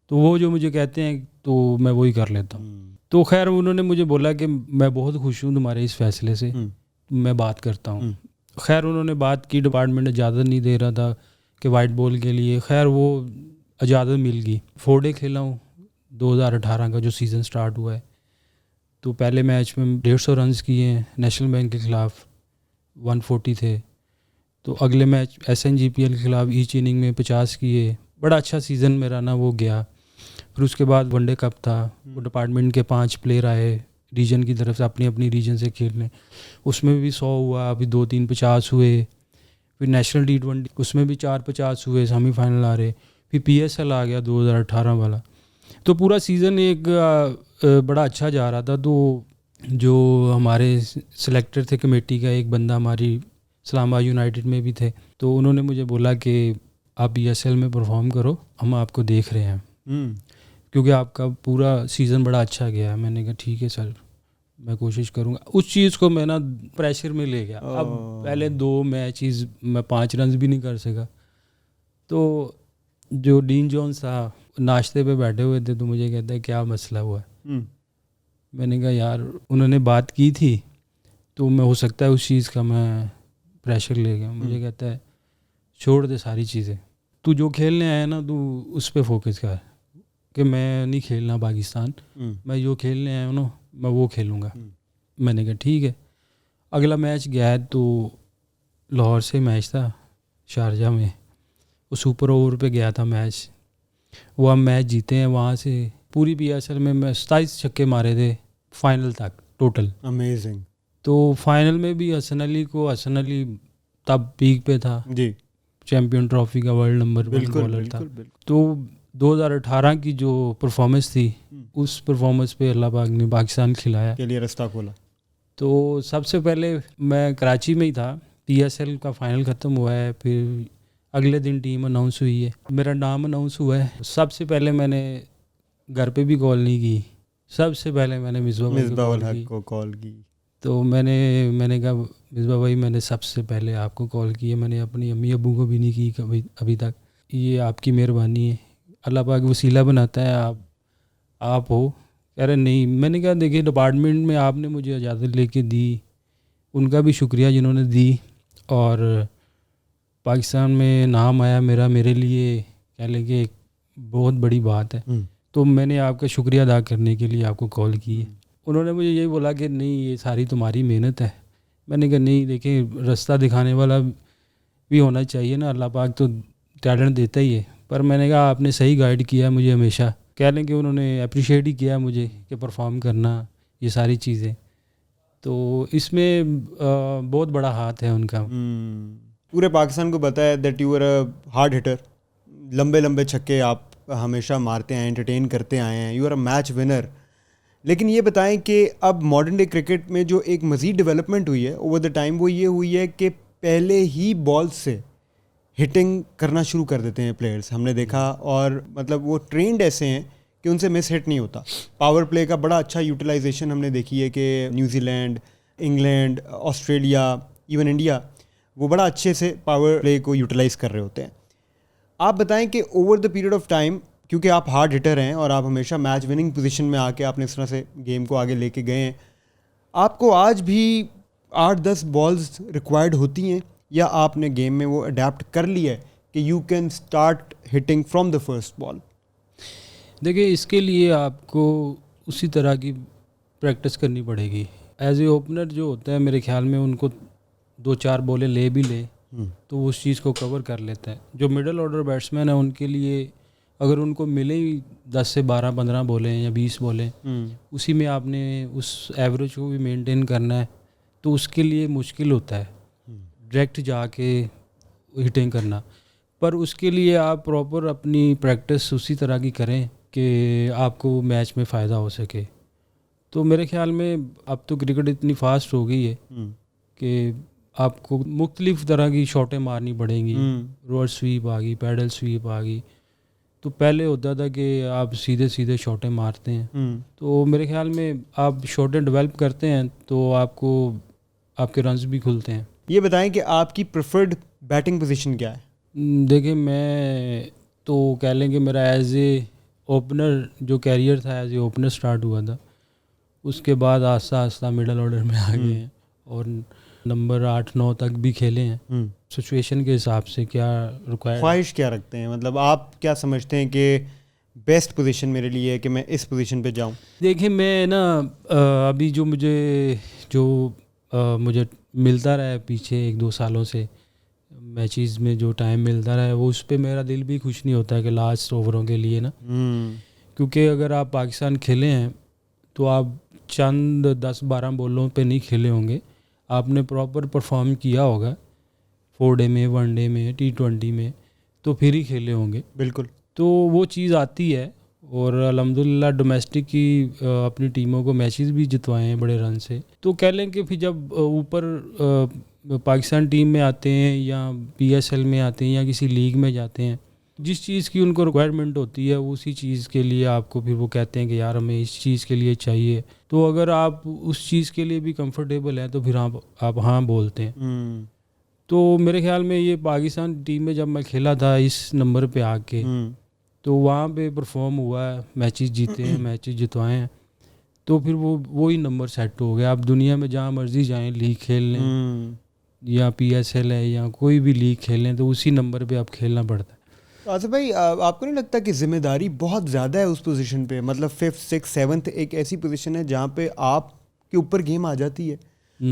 तो वो जो मुझे कहते हैं तो मैं वही कर लेता हूँ। तो खैर उन्होंने मुझे बोला कि मैं बहुत खुश हूँ तुम्हारे इस फैसले से, मैं बात करता हूँ। खैर उन्होंने बात की, डिपार्टमेंट इजाज़त नहीं दे रहा था कि वाइट बॉल के लिए, खैर वो इजाज़त मिल गई। 4 डे खेला हूँ 2018 का जो सीज़न स्टार्ट हुआ है। तो पहले मैच में 150 रन्स किए हैं नेशनल बैंक के ख़िलाफ़, 140 थे। तो अगले मैच SNGPL के ख़िलाफ़ ईच इनिंग में 50 किए। बड़ा अच्छा सीज़न मेरा ना वो गया। फिर उसके बाद वनडे कप था, वो डिपार्टमेंट के 5 प्लेयर आए रीजन की तरफ से अपनी रीजन से खेलने, उसमें भी 100 हुआ, अभी 2-3 50 हुए। फिर नेशनल T20 उसमें भी 4 50 हुए, सेमीफाइनल आ रहे। फिर PSL आ गया 2018 वाला। तो पूरा सीज़न एक बड़ा अच्छा जा रहा था। तो जो हमारे सिलेक्टर थे कमेटी का, एक बंदा हमारी इस्लामाबाद यूनाइटेड में भी थे, तो उन्होंने मुझे बोला कि आप PSL में परफॉर्म करो, हम आपको देख रहे हैं क्योंकि आपका पूरा सीज़न बड़ा अच्छा गया है। मैंने कहा ठीक है सर, मैं कोशिश करूँगा। उस चीज़ को मैं ना प्रेशर में ले गया। अब पहले 2 मैचेस में 5 रन भी नहीं कर सका। तो जो डीन जोन्स था नाश्ते पे बैठे हुए थे, तो मुझे कहता है क्या मसला हुआ है। मैंने कहा यार उन्होंने बात की थी तो मैं हो सकता है उस चीज़ का मैं प्रेशर ले गया। मुझे कहता है छोड़ दे सारी चीज़ें, तू जो खेलने आया ना तू उस पर फोकस कर, कि मैं नहीं खेलना पाकिस्तान, मैं जो खेलने आया हूँ ना मैं वो खेलूँगा। मैंने कहा ठीक है। अगला मैच गया तो लाहौर से मैच था शारजा में, वो सुपर ओवर पे गया था मैच, वो हम मैच जीते हैं। वहाँ से पूरी PSL में मैं 27 छक्के मारे थे फाइनल तक टोटल। अमेजिंग। तो फाइनल में भी हसन अली तब पीक पे था जी, चैम्पियन ट्रॉफी का वर्ल्ड नंबर 1 बॉलर था। तो 2018 की जो परफॉर्मेंस थी उस परफॉर्मेंस पे अल्लाह पाक ने पाकिस्तान खिलाया के लिए रास्ता खोला। तो सबसे पहले मैं कराची में ही था, PSL का फाइनल ख़त्म हुआ है, फिर अगले दिन टीम अनाउंस हुई है, मेरा नाम अनाउंस हुआ है। सबसे पहले मैंने घर पे भी कॉल नहीं की, सबसे पहले मैंने मिसबा को कॉल की। तो मैंने कहा मिसबा भाई मैंने सबसे पहले आपको कॉल की है, मैंने अपनी अम्मी अब्बू को भी नहीं की कभी अभी तक। ये आपकी मेहरबानी है, अल्लाह पाक वसीला बनाता है, आप हो। कह रहे नहीं। मैंने कहा देखिए डिपार्टमेंट में आपने मुझे इजाज़त लेके दी, उनका भी शुक्रिया जिन्होंने दी, और पाकिस्तान में नाम आया मेरा, मेरे लिए कह लें कि एक बहुत बड़ी बात है। तो मैंने आपका शुक्रिया अदा करने के लिए आपको कॉल की है। उन्होंने मुझे यही बोला कि नहीं ये सारी तुम्हारी मेहनत है। मैंने कहा नहीं देखिए रास्ता दिखाने वाला भी होना चाहिए ना, अल्लाह पाक तो टैलेंट देता ही है। पर मैंने कहा आपने सही गाइड किया मुझे हमेशा, कह लें कि उन्होंने अप्रिशिएट ही किया मुझे कि परफॉर्म करना ये सारी चीज़ें, तो इसमें बहुत बड़ा हाथ है उनका। पूरे पाकिस्तान को पता है that you are a hard hitter, लंबे लंबे छक्के आप हमेशा मारते हैं, एंटरटेन करते आए हैं, you are a match winner. लेकिन ये बताएं कि अब मॉडर्न डे क्रिकेट में जो एक मज़ीद डेवलपमेंट हुई है ओवर द टाइम, वो ये हुई है कि पहले ही बॉल से हिटिंग करना शुरू कर देते हैं प्लेयर्स, हमने देखा। और मतलब वो ट्रेंड ऐसे हैं कि उनसे मिस हिट नहीं होता। पावर प्ले का बड़ा अच्छा यूटिलाइजेशन हमने देखी है कि New Zealand, England, Australia, even India, वो बड़ा अच्छे से पावर प्ले को यूटिलाइज़ कर रहे होते हैं। आप बताएं कि over the period of time, क्योंकि आप हार्ड हिटर हैं और आप हमेशा मैच विनिंग पोजीशन में आके आपने इस तरह से गेम को आगे लेके गए हैं, आपको आज भी 8-10 बॉल्स रिक्वायर्ड होती हैं या आपने गेम में वो अडेप्ट कर लिया है कि you can start hitting from the first ball? देखिए, इसके लिए आपको उसी तरह की प्रैक्टिस करनी पड़ेगी. एज ए ओपनर जो होता है, मेरे ख्याल में उनको 2-4 बॉलें ले भी ले तो वो उस चीज़ को कवर कर लेता है. जो मिडल ऑर्डर बैट्समैन है उनके लिए अगर उनको मिले ही 10 से 12-15 बॉलें या 20 बॉलें, उसी में आपने उस एवरेज को भी मेंटेन करना है, तो उसके लिए मुश्किल होता है डायरेक्ट जाके हिटिंग करना. पर उसके लिए आप प्रॉपर अपनी प्रैक्टिस उसी तरह की करें कि आपको मैच में फ़ायदा हो सके. तो मेरे ख्याल में अब तो क्रिकेट इतनी फास्ट हो गई है कि आपको मुख्तलिफ़ तरह की शॉटें मारनी पड़ेंगी. रिवर्स स्वीप आ गई, पैडल स्वीप आ गई. तो पहले होता था कि आप सीधे सीधे शॉटें मारते हैं. तो मेरे ख्याल में आप शॉटें डेवलप करते हैं तो आपको आपके रन्स भी खुलते हैं. ये बताएं कि आपकी प्रेफर्ड बैटिंग पोजीशन क्या है? देखिए, मैं तो कह लें कि मेरा एज ए ओपनर जो कैरियर था, एज ए ओपनर स्टार्ट हुआ था. उसके बाद आस्ता आस्ता मिडल ऑर्डर में आ गए हैं और नंबर 8-9 तक भी खेले हैं. सिचुएशन के हिसाब से क्या रिक्वायर्ड, ख्वाहिश क्या रखते हैं, मतलब आप क्या समझते हैं कि बेस्ट पोजीशन मेरे लिए है कि मैं इस पोजीशन पे जाऊं? देखिए, मैं ना अभी जो मुझे मिलता रहा है पीछे 1-2 सालों से मैचेस में जो टाइम मिलता रहा है, वो उस पर मेरा दिल भी खुश नहीं होता है कि लास्ट ओवरों के लिए ना. क्योंकि अगर आप पाकिस्तान खेले हैं तो आप चंद 10-12 बॉलों पे नहीं खेले होंगे, आपने प्रॉपर परफॉर्म किया होगा 4 डे में, 1 डे में, T20 में, तो फिर ही खेले होंगे. बिल्कुल. तो वो चीज़ आती है. और अल्हम्दुलिल्लाह डोमेस्टिक की अपनी टीमों को मैचेस भी जितवाए हैं बड़े रन से. तो कह लें कि फिर जब ऊपर पाकिस्तान टीम में आते हैं या PSL में आते हैं या किसी लीग में जाते हैं, जिस चीज़ की उनको रिक्वायरमेंट होती है उसी चीज़ के लिए आपको फिर वो कहते हैं कि यार हमें इस चीज़ के लिए चाहिए. तो अगर आप उस चीज़ के लिए भी कंफर्टेबल हैं तो फिर आप हाँ बोलते हैं. तो मेरे ख्याल में ये पाकिस्तान टीम में जब मैं खेला था इस नंबर पे आके, तो वहाँ पे परफॉर्म हुआ है, मैचेस जीते हैं, मैचेस जितवाए हैं. तो फिर वो ही नंबर सेट हो गया. आप दुनिया में जहाँ मर्जी जाएं, लीग खेल लें या PSL है या कोई भी लीग खेल लें, तो उसी नंबर पे आप खेलना पड़ता है. आसिफ भाई, आपको नहीं लगता कि जिम्मेदारी बहुत ज़्यादा है उस पोजीशन पे? मतलब 5th 6th 7th एक ऐसी पोजीशन है जहाँ पे आपके ऊपर गेम आ जाती है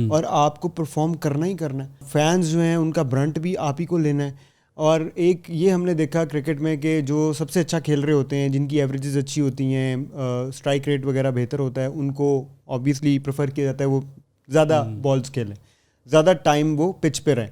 और आपको परफॉर्म करना ही करना है. फैंस जो हैं उनका ब्रंट भी आप ही को लेना है. और एक ये हमने देखा क्रिकेट में कि जो सबसे अच्छा खेल रहे होते हैं, जिनकी एवरेजेस अच्छी होती हैं, स्ट्राइक रेट वगैरह बेहतर होता है, उनको ऑब्वियसली प्रेफर किया जाता है वो ज़्यादा बॉल्स खेलें, ज़्यादा टाइम वो पिच पे रहें.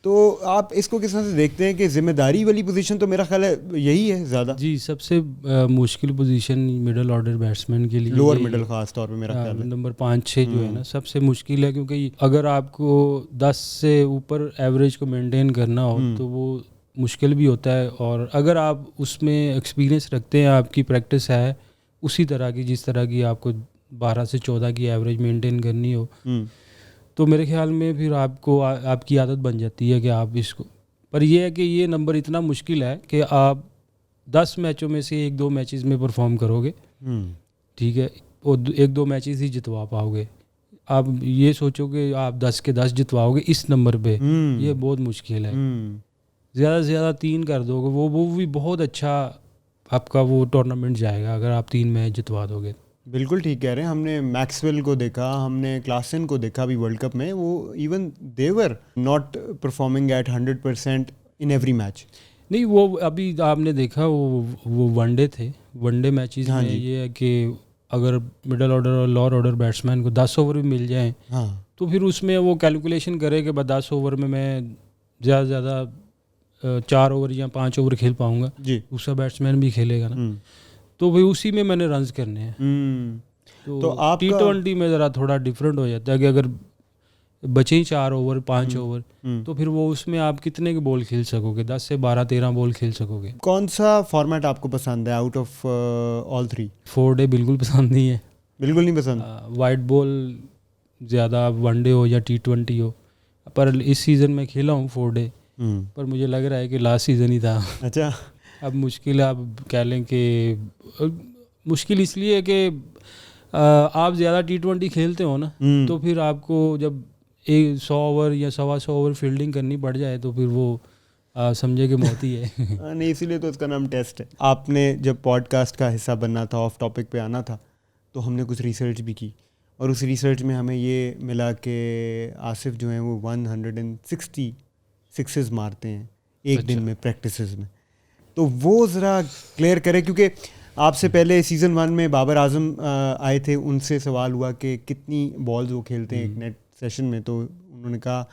तो आप इसको किस तरह से देखते हैं कि जिम्मेदारी वाली पोजीशन तो मेरा ख्याल है यही है ज़्यादा? जी, सबसे मुश्किल पोजीशन मिडल ऑर्डर बैट्समैन के लिए, लोअर मिडल खास तौर पे मेरा ख्याल है नंबर 5-6 जो है ना, सबसे मुश्किल है. क्योंकि अगर आपको 10 से ऊपर एवरेज को मेंटेन करना हो तो वो मुश्किल भी होता है. और अगर आप उसमें एक्सपीरियंस रखते हैं, आपकी प्रैक्टिस है उसी तरह की जिस तरह की आपको 12 से 14 की एवरेज मेंटेन करनी हो, तो मेरे ख्याल में फिर आपको आपकी आदत बन जाती है कि आप इसको. पर यह है कि ये नंबर इतना मुश्किल है कि आप 10 मैचों में से 1-2 मैचेस में परफॉर्म करोगे, ठीक है, और 1-2 मैचेस ही जितवा पाओगे. आप ये सोचो कि आप 10 के 10 जितवाओगे इस नंबर पे, ये बहुत मुश्किल है. ज़्यादा से ज़्यादा 3 कर दोगे, वो भी बहुत अच्छा आपका वो टूर्नामेंट जाएगा अगर आप 3 मैच जितवा दोगे. बिल्कुल ठीक कह रहे हैं. हमने मैक्सवेल को देखा, हमने क्लासन को देखा अभी वर्ल्ड कप में, वो even they were not performing at 100% in every match. नहीं, वो अभी आपने देखा वो वनडे थे, वनडे मैचेस में ये है कि अगर मिडल ऑर्डर और लोअर ऑर्डर बैट्समैन को 10 ओवर भी मिल जाएं, तो फिर उसमें वो कैलकुलेशन करे कि 10 ओवर में मैं ज़्यादा से ज़्यादा 4 ओवर या 5 ओवर खेल पाऊँगा, दूसरा बैट्समैन भी खेलेगा ना, तो भाई उसी में मैंने रन्स करने हैं. तो आप T20 में ज़रा थोड़ा डिफरेंट हो जाता है कि अगर बचे ही 4 ओवर 5 ओवर, तो फिर वो उसमें आप कितने के बॉल खेल सकोगे? 10 से 12-13 बॉल खेल सकोगे. कौन सा फॉर्मेट आपको पसंद है आउट ऑफ ऑल 3? 4 डे बिल्कुल पसंद नहीं है. बिल्कुल नहीं पसंद? वाइट बॉल ज़्यादा, वनडे हो या T20 हो. पर इस सीज़न में खेला हूँ 4 डे, पर मुझे लग रहा है कि लास्ट सीज़न ही था. अच्छा. अब मुश्किल है, आप कह लें कि मुश्किल इसलिए है कि आप ज़्यादा T20 खेलते हो ना, तो फिर आपको जब 100 ओवर या 125 ओवर फील्डिंग करनी पड़ जाए तो फिर वो समझे कि मोती है। नहीं, इसीलिए तो उसका नाम टेस्ट है। आपने जब पॉडकास्ट का हिस्सा बनना था, ऑफ टॉपिक पे आना था, तो हमने कुछ रिसर्च भी की और उस रिसर्च में हमें ये मिला कि आसिफ जो हैं वो 160 सिक्सेस मारते हैं एक दिन में प्रैक्टिसेस में। तो वो ज़रा क्लियर करें, क्योंकि आपसे पहले सीज़न 1 में बाबर आजम आए थे, उनसे सवाल हुआ कि कितनी बॉल्स वो खेलते हैं एक नेट सेशन में, तो उन्होंने कहा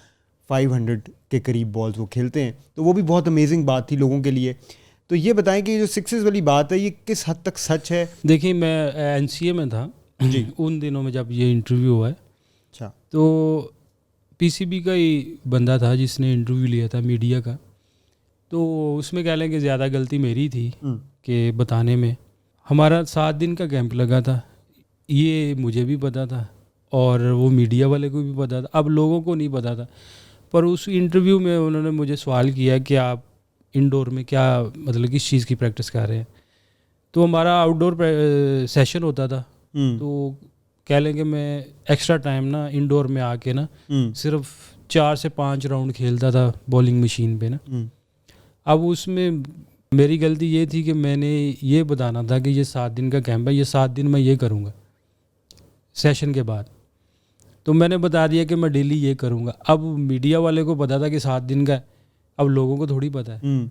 500 के करीब बॉल्स वो खेलते हैं। तो वो भी बहुत अमेजिंग बात थी लोगों के लिए। तो ये बताएं कि जो सिक्सेस वाली बात है ये किस हद तक सच है? देखिए, मैं NCA में था जी उन दिनों में जब ये इंटरव्यू हुआ है। अच्छा। तो PCB का ही बंदा था जिसने इंटरव्यू लिया था मीडिया का। तो उसमें कह लें कि ज़्यादा गलती मेरी थी कि बताने में। हमारा 7 दिन का कैंप लगा था, ये मुझे भी पता था और वो मीडिया वाले को भी पता था। अब लोगों को नहीं पता था, पर उस इंटरव्यू में उन्होंने मुझे सवाल किया कि आप इंडोर में क्या मतलब किस चीज़ की प्रैक्टिस कर रहे हैं। तो हमारा आउटडोर सेशन होता था, तो कह लें कि मैं एक्स्ट्रा टाइम ना इंडोर में आके ना सिर्फ 4 से 5 राउंड खेलता था बॉलिंग मशीन पे ना। अब उसमें मेरी गलती ये थी कि मैंने ये बताना था कि ये 7 दिन का कैंप है, ये 7 दिन मैं ये करूँगा सेशन के बाद। तो मैंने बता दिया कि मैं डेली ये करूँगा। अब मीडिया वाले को पता था कि 7 दिन का है, अब लोगों को थोड़ी पता है।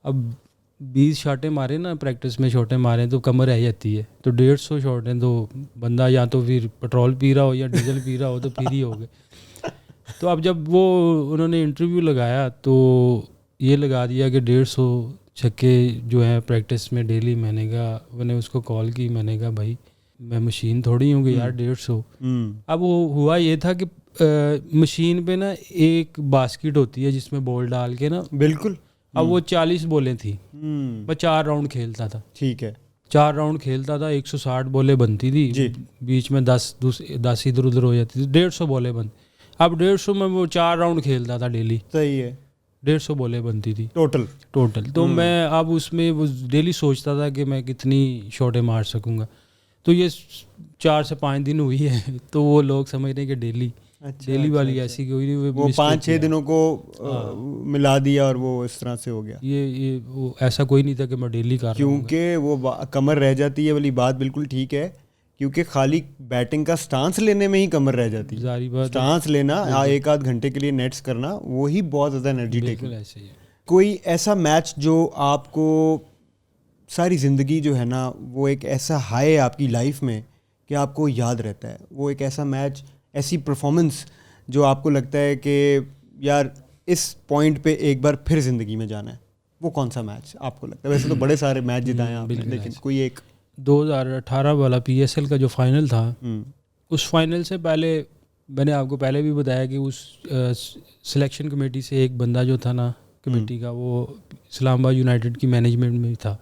अब 20 शॉटें मारे ना प्रैक्टिस में, शॉटें मारे तो कमर रह जाती है। तो 150 शॉट हैं, तो बंदा या तो फिर पेट्रोल पी रहा हो या डीजल पी रहा हो तो फिर ही हो गए। तो अब जब वो उन्होंने इंटरव्यू लगाया तो ये लगा दिया कि 150 छक्के जो है प्रैक्टिस में डेली। मैंने उसको कॉल की, मैंने कहा भाई मैं मशीन थोड़ी हूँ कि यार 150। अब वो हुआ ये था कि मशीन पे ना एक बास्केट होती है जिसमें बॉल डाल के ना। बिल्कुल। अब वो 40 बॉलें थी, मैं 4 राउंड खेलता था। ठीक है। 4 राउंड खेलता था, 160 बॉलें बनती थी जी। बीच में 10 इधर उधर हो जाती थी, 150 बॉलें बनती। अब 150 में वो 4 राउंड खेलता था डेली। सही है। 150 बॉलें बनती थी टोटल। तो मैं अब उसमें वो डेली सोचता था कि मैं कितनी शॉटें मार सकूंगा। तो ये 4 से 5 दिन हुई है, तो वो लोग समझ रहे हैं कि डेली डेली वाली ऐसी कोई नहीं। वो 5-6 दिनों को मिला दिया और वो इस तरह से हो गया। ये वो ऐसा कोई नहीं था कि मैं डेली कर रहा हूँ, क्योंकि वो कमर रह जाती है वाली बात बिल्कुल ठीक है, क्योंकि खाली बैटिंग का स्टांस लेने में ही कमर रह जाती है। जारी बात, स्टांस लेना, 1-8 घंटे के लिए नेट्स करना, वो ही बहुत ज़्यादा एनर्जी टेकिंग। ऐसे ही है। कोई ऐसा मैच जो आपको सारी ज़िंदगी जो है ना, वो एक ऐसा हाई है आपकी लाइफ में कि आपको याद रहता है, वो एक ऐसा मैच, ऐसी परफॉर्मेंस जो आपको लगता है कि यार इस पॉइंट पे एक बार फिर ज़िंदगी में जाना है, वो कौन सा मैच आपको लगता है? वैसे तो बड़े सारे मैच जिताए आपने, लेकिन कोई एक। 2018 वाला PSL का जो फाइनल था, उस फाइनल से पहले मैंने आपको पहले भी बताया कि उस सिलेक्शन कमेटी से एक बंदा जो था ना कमेटी का, वो इस्लामाबाद यूनाइटेड की मैनेजमेंट में था।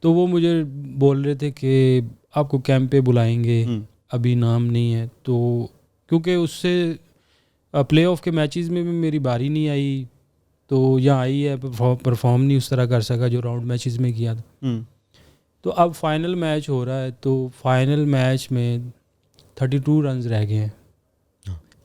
तो वो मुझे बोल रहे थे कि आपको कैंप पे बुलाएंगे, अभी नाम नहीं है। तो क्योंकि उससे प्लेऑफ के मैचेस में भी मेरी बारी नहीं आई, तो यहाँ आई है, परफॉर्म नहीं उस तरह कर सका जो राउंड मैचेस में किया था। तो अब फाइनल मैच हो रहा है, तो फाइनल मैच में 32 रन रह गए हैं।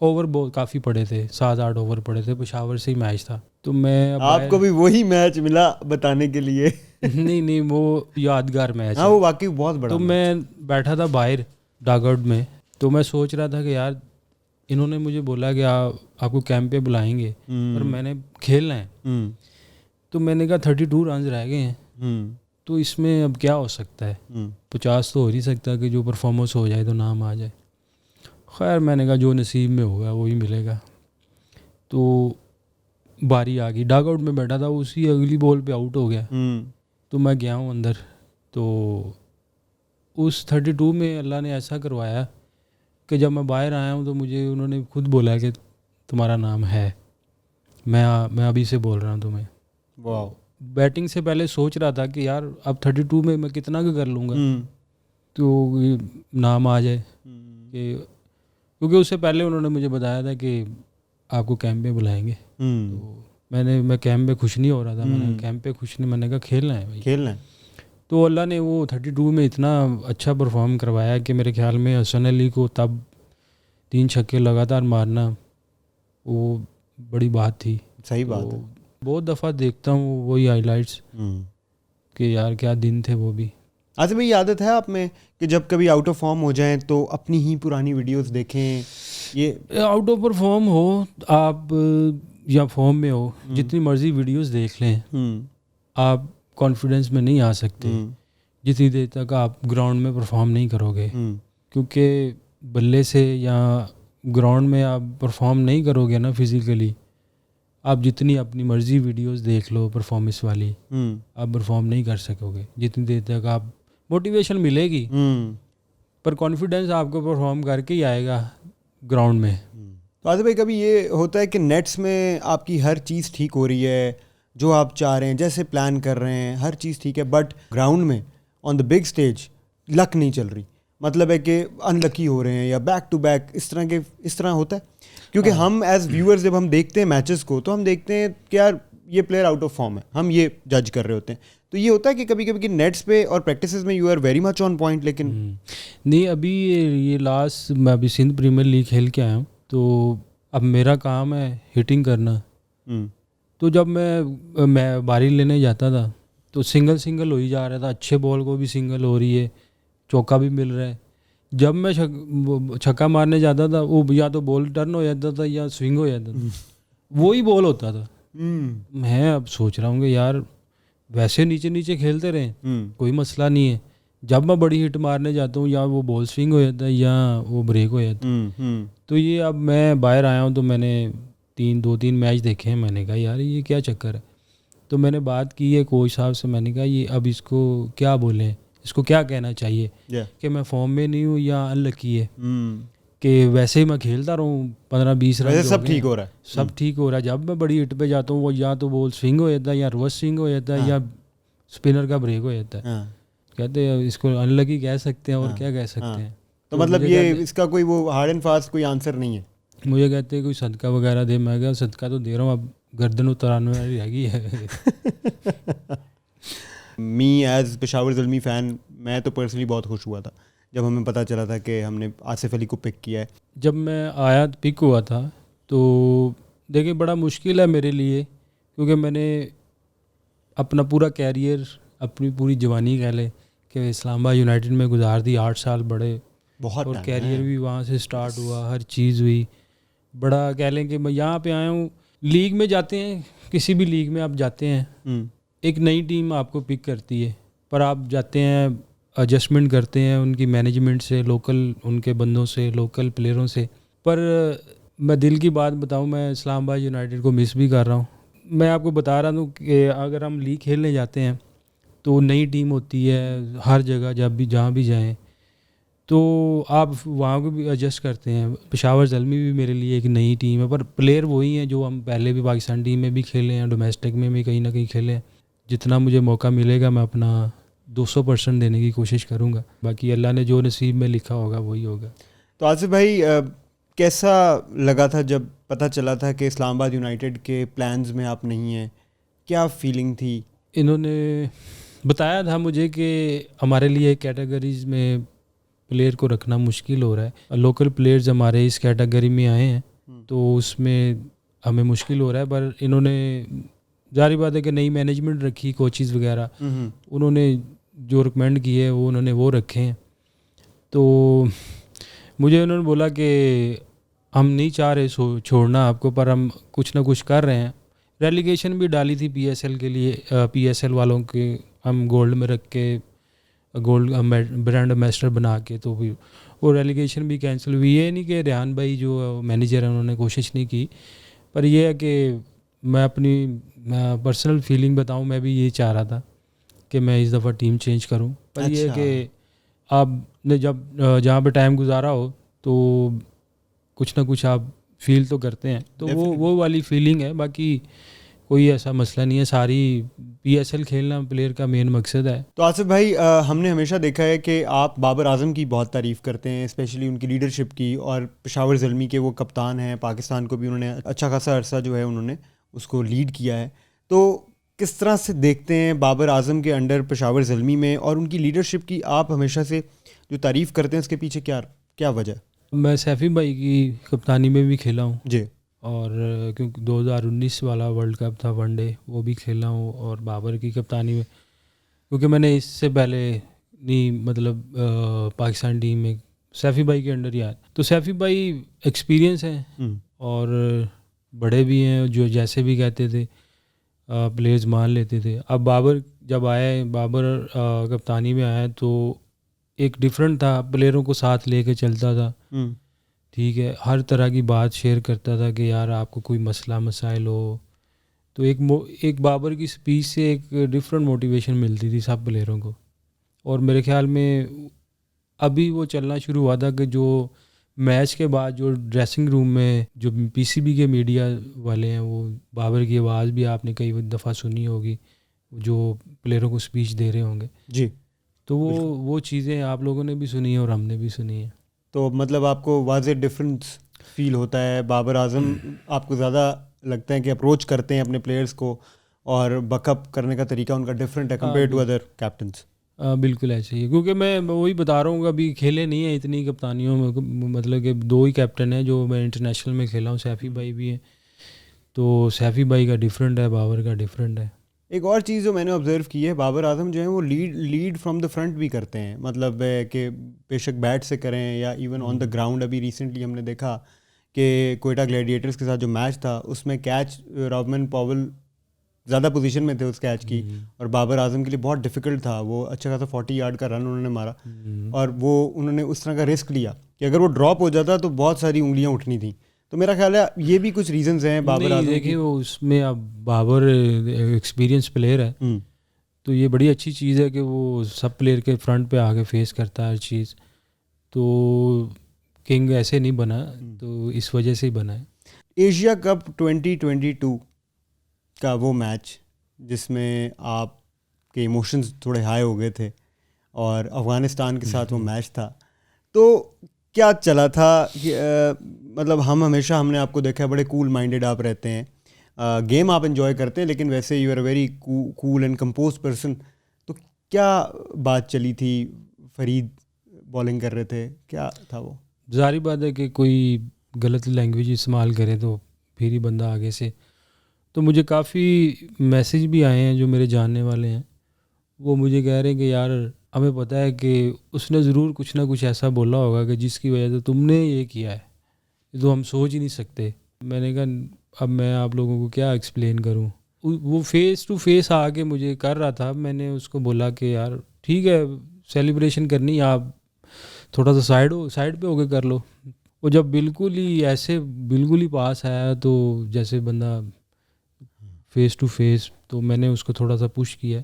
ओवर बहुत काफ़ी पड़े थे, 7-8 ओवर पड़े थे, पेशावर से ही मैच था। तो मैं आपको भी वही मैच मिला बताने के लिए? नहीं, वो यादगार मैच है, वो वाकई बहुत बड़ा। तो मैं बैठा था बाहर डागआउट में, तो मैं सोच रहा था कि यार इन्होंने मुझे बोला कि आपको कैंप पे बुलाएंगे और मैंने खेलना है। तो मैंने कहा 32 रन रह गए हैं, तो इसमें अब क्या हो सकता है, 50 तो हो नहीं सकता कि जो परफॉर्मेंस हो जाए तो नाम आ जाए। खैर मैंने कहा जो नसीब में होगा वही मिलेगा। तो बारी आ गई, डागआउट में बैठा था, उसी अगली बॉल पे आउट हो गया। तो मैं गया हूँ अंदर, तो उस 32 में अल्लाह ने ऐसा करवाया कि जब मैं बाहर आया हूँ तो मुझे उन्होंने खुद बोला कि तुम्हारा नाम है, मैं अभी से बोल रहा हूँ तुम्हें। वाह। बैटिंग से पहले सोच रहा था कि यार अब 32 में मैं कितना का कर लूँगा तो नाम आ जाए, क्योंकि उससे पहले उन्होंने मुझे बताया था कि आपको कैंप पे बुलाएंगे। तो मैं कैंप पे खुश नहीं हो रहा था, मैंने कैंप पे खुश नहीं, मैंने कहा खेलना है भाई, खेलना है। तो अल्लाह ने वो 32 में इतना अच्छा परफॉर्म करवाया कि मेरे ख्याल में हसन अली को तब 3 छक्के लगातार मारना वो बड़ी बात थी। सही बात है। बहुत दफ़ा देखता हूँ वही हाइलाइट्स कि यार क्या दिन थे वो भी। आसिफ भाई, आदत है आप में कि जब कभी आउट ऑफ फॉर्म हो जाएं तो अपनी ही पुरानी वीडियोस देखें? ये आउट ऑफ परफॉर्म हो आप या फॉर्म में हो, जितनी मर्जी वीडियोस देख लें, आप कॉन्फिडेंस में नहीं आ सकते जितनी देर तक आप ग्राउंड में परफॉर्म नहीं करोगे। क्योंकि बल्ले से या ग्राउंड में आप परफॉर्म नहीं करोगे ना फिज़िकली, आप जितनी अपनी मर्ज़ी वीडियोस देख लो परफॉर्मेंस वाली, आप परफॉर्म नहीं कर सकोगे जितनी देर तक आप मोटिवेशन मिलेगी पर कॉन्फिडेंस आपको परफॉर्म करके ही आएगा ग्राउंड में। तो आसिफ भाई, कभी ये होता है कि नेट्स में आपकी हर चीज़ ठीक हो रही है, जो आप चाह रहे हैं, जैसे प्लान कर रहे हैं, हर चीज़ ठीक है, बट ग्राउंड में on the big stage luck नहीं चल रही, मतलब है कि अनलकी हो रहे हैं या बैक टू बैक इस तरह होता है? क्योंकि हम एज व्यूअर्स जब हम देखते हैं मैचेस को तो हम देखते हैं कि यार ये प्लेयर आउट ऑफ फॉर्म है, हम ये जज कर रहे होते हैं। तो ये होता है कि कभी कभी कि नेट्स पे और प्रैक्टिसेस में you are very much on point, लेकिन नहीं। अभी ये लास्ट मैं अभी सिंध प्रीमियर लीग खेल के आया हूँ, तो अब मेरा काम है हिटिंग करना। तो जब मैं बारी लेने जाता था तो सिंगल हो ही जा रहा था, अच्छे बॉल को भी सिंगल हो रही है, चौका भी मिल रहा है। जब मैं छक्का मारने जाता था वो या तो बॉल टर्न हो जाता था या स्विंग हो जाता था, वही बॉल होता था। मैं अब सोच रहा हूँ कि यार वैसे नीचे खेलते रहे, कोई मसला नहीं है। जब मैं बड़ी हिट मारने जाता हूँ या वो बॉल स्विंग हो जाता है या वो ब्रेक हो जाता है। तो ये अब मैं बाहर आया हूँ तो मैंने 2-3 मैच देखे हैं, मैंने कहा यार ये क्या चक्कर है। तो मैंने बात की है कोच साहब से, मैंने कहा ये अब इसको क्या बोलें, इसको क्या कहना चाहिए कि मैं फॉर्म में नहीं हूँ या अनलकी है कि वैसे ही मैं खेलता रहूँ 15-20 रन, सब ठीक हो रहा है, सब ठीक हो रहा है। जब मैं बड़ी हिट पे जाता हूँ वो या तो बॉल स्विंग हो जाता है या रिवर्स स्विंग हो जाता है या स्पिनर का ब्रेक हो जाता है। कहते हैं इसको अनलकी कह सकते हैं और क्या कह सकते हैं। तो मतलब ये इसका कोई वो हार्ड एंड फास्ट कोई आंसर नहीं है। मुझे कहते हैं कोई सदका वगैरह दे, मैं कहा सदका तो दे रहा हूँ, अब गर्दन उतराने वाली रह गई है। Me as Peshawar Zalmi fan, मैं तो पर्सनली बहुत खुश हुआ था जब हमें पता चला था कि हमने आसिफ अली को पिक किया है। जब मैं आया पिक हुआ था तो देखिए बड़ा मुश्किल है मेरे लिए, क्योंकि मैंने अपना पूरा कैरियर, अपनी पूरी जवानी कह ले कि इस्लामाबाद यूनाइटेड में गुजार दी, 8 साल बड़े बहुत, और कैरियर भी वहाँ से स्टार्ट हुआ, हर चीज़ हुई। बड़ा कह लें कि मैं यहाँ पे आया हूँ। लीग में जाते हैं, किसी भी लीग में आप जाते हैं, एक नई टीम आपको पिक करती है, पर आप जाते हैं एडजस्टमेंट करते हैं उनकी मैनेजमेंट से, लोकल उनके बंदों से, लोकल प्लेयरों से। पर मैं दिल की बात बताऊं, मैं इस्लामाबाद यूनाइटेड को मिस भी कर रहा हूं। मैं आपको बता रहा हूं कि अगर हम लीग खेलने जाते हैं तो नई टीम होती है हर जगह, जब भी जहाँ भी जाएं तो आप वहाँ को भी एडजस्ट करते हैं। पेशावर ज़ल्मी भी मेरे लिए एक नई टीम है, पर प्लेयर वही हैं जो हम पहले भी पाकिस्तान टीम में भी खेले हैं, डोमेस्टिक में भी कहीं ना कहीं खेले हैं। जितना मुझे मौका मिलेगा मैं अपना 200% देने की कोशिश करूँगा, बाकी अल्लाह ने जो नसीब में लिखा होगा वही होगा। तो आसिफ भाई, कैसा लगा था जब पता चला था कि इस्लामाबाद यूनाइटेड के प्लान्स में आप नहीं हैं? क्या फीलिंग थी? इन्होंने बताया था मुझे कि हमारे लिए कैटेगरीज में प्लेयर को रखना मुश्किल हो रहा है, लोकल प्लेयर्स हमारे इस कैटेगरी में आए हैं तो उसमें हमें मुश्किल हो रहा है। पर इन्होंने जारी बात है कि नई मैनेजमेंट रखी, कोचेज़ वगैरह उन्होंने जो रिकमेंड किए वो उन्होंने वो रखे हैं। तो मुझे उन्होंने बोला कि हम नहीं चाह रहे छोड़ना आपको, पर हम कुछ ना कुछ कर रहे हैं। रेलीगेशन भी डाली थी PSL के लिए, PSL वालों के हम गोल्ड में रख के, गोल्ड ब्रांड एम्बेसडर बना के, तो भी वो रेलीगेशन भी कैंसिल हुई। ये नहीं कि रेहान भाई जो मैनेजर हैं उन्होंने कोशिश नहीं की, पर यह है कि मैं अपनी पर्सनल फीलिंग बताऊं, मैं भी ये चाह रहा था कि मैं इस दफ़ा टीम चेंज करूं। पर यह है कि आपने जब जहाँ पे टाइम गुजारा हो तो कुछ ना कुछ आप फील तो करते हैं, तो वो वाली फीलिंग है। बाकी कोई ऐसा मसला नहीं है, सारी PSL खेलना प्लेयर का मेन मकसद है। तो आसिफ भाई, हमने हमेशा देखा है कि आप बाबर आजम की बहुत तारीफ़ करते हैं, स्पेशली उनकी लीडरशिप की, और पेशावर ज़ल्मी के वो कप्तान हैं, पाकिस्तान को भी उन्होंने अच्छा खासा अरसा जो है उन्होंने उसको लीड किया है। तो किस तरह से देखते हैं बाबर आजम के अंडर पेशावर ज़ल्मी में, और उनकी लीडरशिप की आप हमेशा से जो तारीफ़ करते हैं उसके पीछे क्या वजह? मैं सैफ़ी भाई की कप्तानी में भी खेला हूँ जी, और क्योंकि 2019 वाला वर्ल्ड कप था वनडे, वो भी खेला हूँ, और बाबर की कप्तानी में, क्योंकि मैंने इससे पहले नहीं मतलब पाकिस्तान टीम में सैफ़ी भाई के अंडर ही आया, तो सैफ़ी भाई एक्सपीरियंस है और बड़े भी हैं, जो जैसे भी कहते थे प्लेयर्स मान लेते थे। अब बाबर जब आए, बाबर कप्तानी में आया तो एक डिफरेंट था, प्लेयरों को साथ लेके चलता था, ठीक है, हर तरह की बात शेयर करता था कि यार आपको कोई मसला मसाइल हो तो एक बाबर की स्पीच से एक डिफरेंट मोटिवेशन मिलती थी सब प्लेयरों को। और मेरे ख्याल में अभी वो चलना शुरू हुआ था कि जो मैच के बाद जो ड्रेसिंग रूम में जो पीसीबी के मीडिया वाले हैं, वो बाबर की आवाज़ भी आपने कई दफ़ा सुनी होगी, जो प्लेयरों को स्पीच दे रहे होंगे जी, तो वो चीज़ें आप लोगों ने भी सुनी है और हमने भी सुनी है। तो मतलब आपको वाज़े डिफरेंस फील होता है, बाबर आजम आपको ज़्यादा लगता है कि अप्रोच करते हैं अपने प्लेयर्स को और बकअप करने का तरीका उनका डिफरेंट है कंपेयर टू अदर कैप्टन्स? बिल्कुल ऐसे ही है, क्योंकि मैं वही बता रहा हूँ, अभी खेले नहीं है इतनी कप्तानियों में, मतलब कि 2 ही कैप्टन हैं जो मैं इंटरनेशनल में खेला हूँ, सैफ़ी भाई भी हैं, तो सैफ़ी भाई का डिफरेंट है, बाबर का डिफरेंट है। एक और चीज़ जो मैंने ऑब्जर्व की है, बाबर आजम जो है वो लीड फ्रॉम द फ्रंट भी करते हैं, मतलब कि बेशक बैट से करें या इवन ऑन द ग्राउंड। अभी रिसेंटली हमने देखा कि कोयटा ग्लैडिएटर्स के साथ जो मैच था उसमें कैच रॉबमन पॉवल ज़्यादा पोजीशन में थे उस कैच की, और बाबर आजम के लिए बहुत डिफिकल्ट था, वो अच्छा खासा 40 यार्ड का रन उन्होंने मारा, और वो उन्होंने उस तरह का रिस्क लिया कि अगर वो ड्रॉप हो जाता तो बहुत सारी उंगलियां उठनी थी। तो मेरा ख्याल है ये भी कुछ रीजंस हैं बाबर आजम देखिए वो उसमें अब बाबर एक्सपीरियंस प्लेयर है, तो ये बड़ी अच्छी चीज़ है कि वो सब प्लेयर के फ्रंट पे आके फेस करता है हर चीज़, तो किंग ऐसे नहीं बना, तो इस वजह से ही बना है। एशिया कप 2022 का वो मैच जिसमें आपके इमोशंस थोड़े हाई हो गए थे और अफ़गानिस्तान के साथ वो मैच था, तो क्या चला था मतलब हमने आपको देखा है बड़े कूल माइंडेड आप रहते हैं, गेम आप एंजॉय करते हैं, लेकिन वैसे you are very cool and compose person, तो क्या बात चली थी? फरीद बॉलिंग कर रहे थे, क्या था वो? जारी बात है कि कोई गलत लैंग्वेज इस्तेमाल करे तो फिर ही बंदा आगे से, तो मुझे काफ़ी मैसेज भी आए हैं जो मेरे जानने वाले हैं, वो मुझे कह रहे हैं कि यार हमें पता है कि उसने ज़रूर कुछ ना कुछ ऐसा बोला होगा कि जिसकी वजह से तुमने ये किया है, ये तो हम सोच ही नहीं सकते। मैंने कहा अब मैं आप लोगों को क्या एक्सप्लेन करूं, वो फेस टू फेस आके मुझे कर रहा था, मैंने उसको बोला कि यार ठीक है सेलिब्रेशन करनी, आप थोड़ा सा साइड पे होके कर लो। वो जब बिल्कुल ही पास आया तो जैसे बंदा फेस टू फेस, तो मैंने उसको थोड़ा सा पुश किया,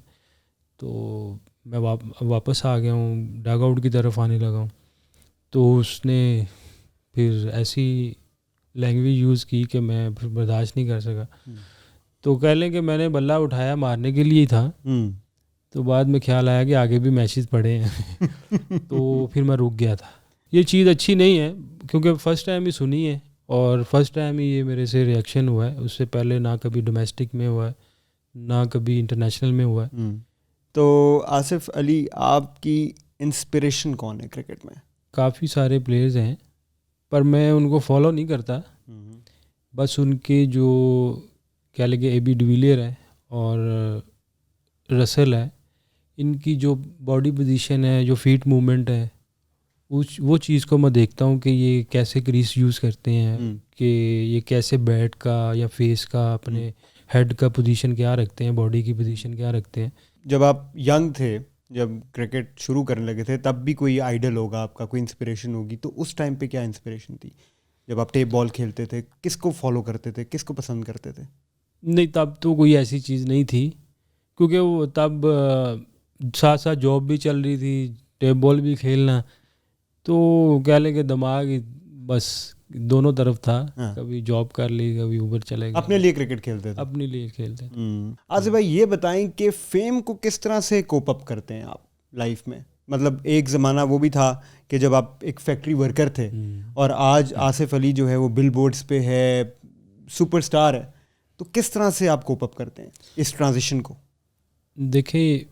तो मैं वापस आ गया हूँ, डग आउट की तरफ आने लगा हूँ, तो उसने फिर ऐसी लैंग्वेज यूज़ की कि मैं फिर बर्दाश्त नहीं कर सका, तो कह लें कि मैंने बल्ला उठाया मारने के लिए ही था, तो बाद में ख्याल आया कि आगे भी मैचेस पड़े हैं तो फिर मैं रुक गया था। ये चीज़ अच्छी नहीं है, क्योंकि फ़र्स्ट टाइम ही सुनी है और फर्स्ट टाइम ही ये मेरे से रिएक्शन हुआ है, उससे पहले ना कभी डोमेस्टिक में हुआ है ना कभी इंटरनेशनल में हुआ है। तो आसिफ अली, आपकी इंस्पिरेशन कौन है क्रिकेट में? काफ़ी सारे प्लेयर्स हैं पर मैं उनको फॉलो नहीं करता, बस उनके जो क्या लगे AB डिविलियर है और रसल है, इनकी जो बॉडी पोजीशन है, जो फीट मूवमेंट है, वो चीज़ को मैं देखता हूँ कि ये कैसे क्रीज यूज़ करते हैं, कि ये कैसे बैट का या फेस का अपने हेड का पोजीशन क्या रखते हैं, बॉडी की पोजीशन क्या रखते हैं। जब आप यंग थे, जब क्रिकेट शुरू करने लगे थे, तब भी कोई आइडल होगा आपका, कोई इंस्पिरेशन होगी, तो उस टाइम पे क्या इंस्पिरेशन थी? जब आप टेप बॉल खेलते थे, किसको फॉलो करते थे, किसको पसंद करते थे? नहीं, तब तो कोई ऐसी चीज़ नहीं थी, क्योंकि वो तब साथ साथ जॉब भी चल रही थी, टेप बॉल भी खेलना, तो कह लें कि दिमाग बस दोनों तरफ था। हाँ। कभी जॉब कर ली, कभी ऊबर चले गए। अपने लिए क्रिकेट खेलते थे? अपने लिए खेलते थे। आसिफ भाई ये बताएं कि फेम को किस तरह से कोप अप करते हैं आप लाइफ में? मतलब एक ज़माना वो भी था कि जब आप एक फैक्ट्री वर्कर थे, और आज आसिफ अली जो है वो बिल बोर्ड्स पे है, सुपरस्टार है, तो किस तरह से आप कोप अप करते हैं इस ट्रांजिशन को? देखिए,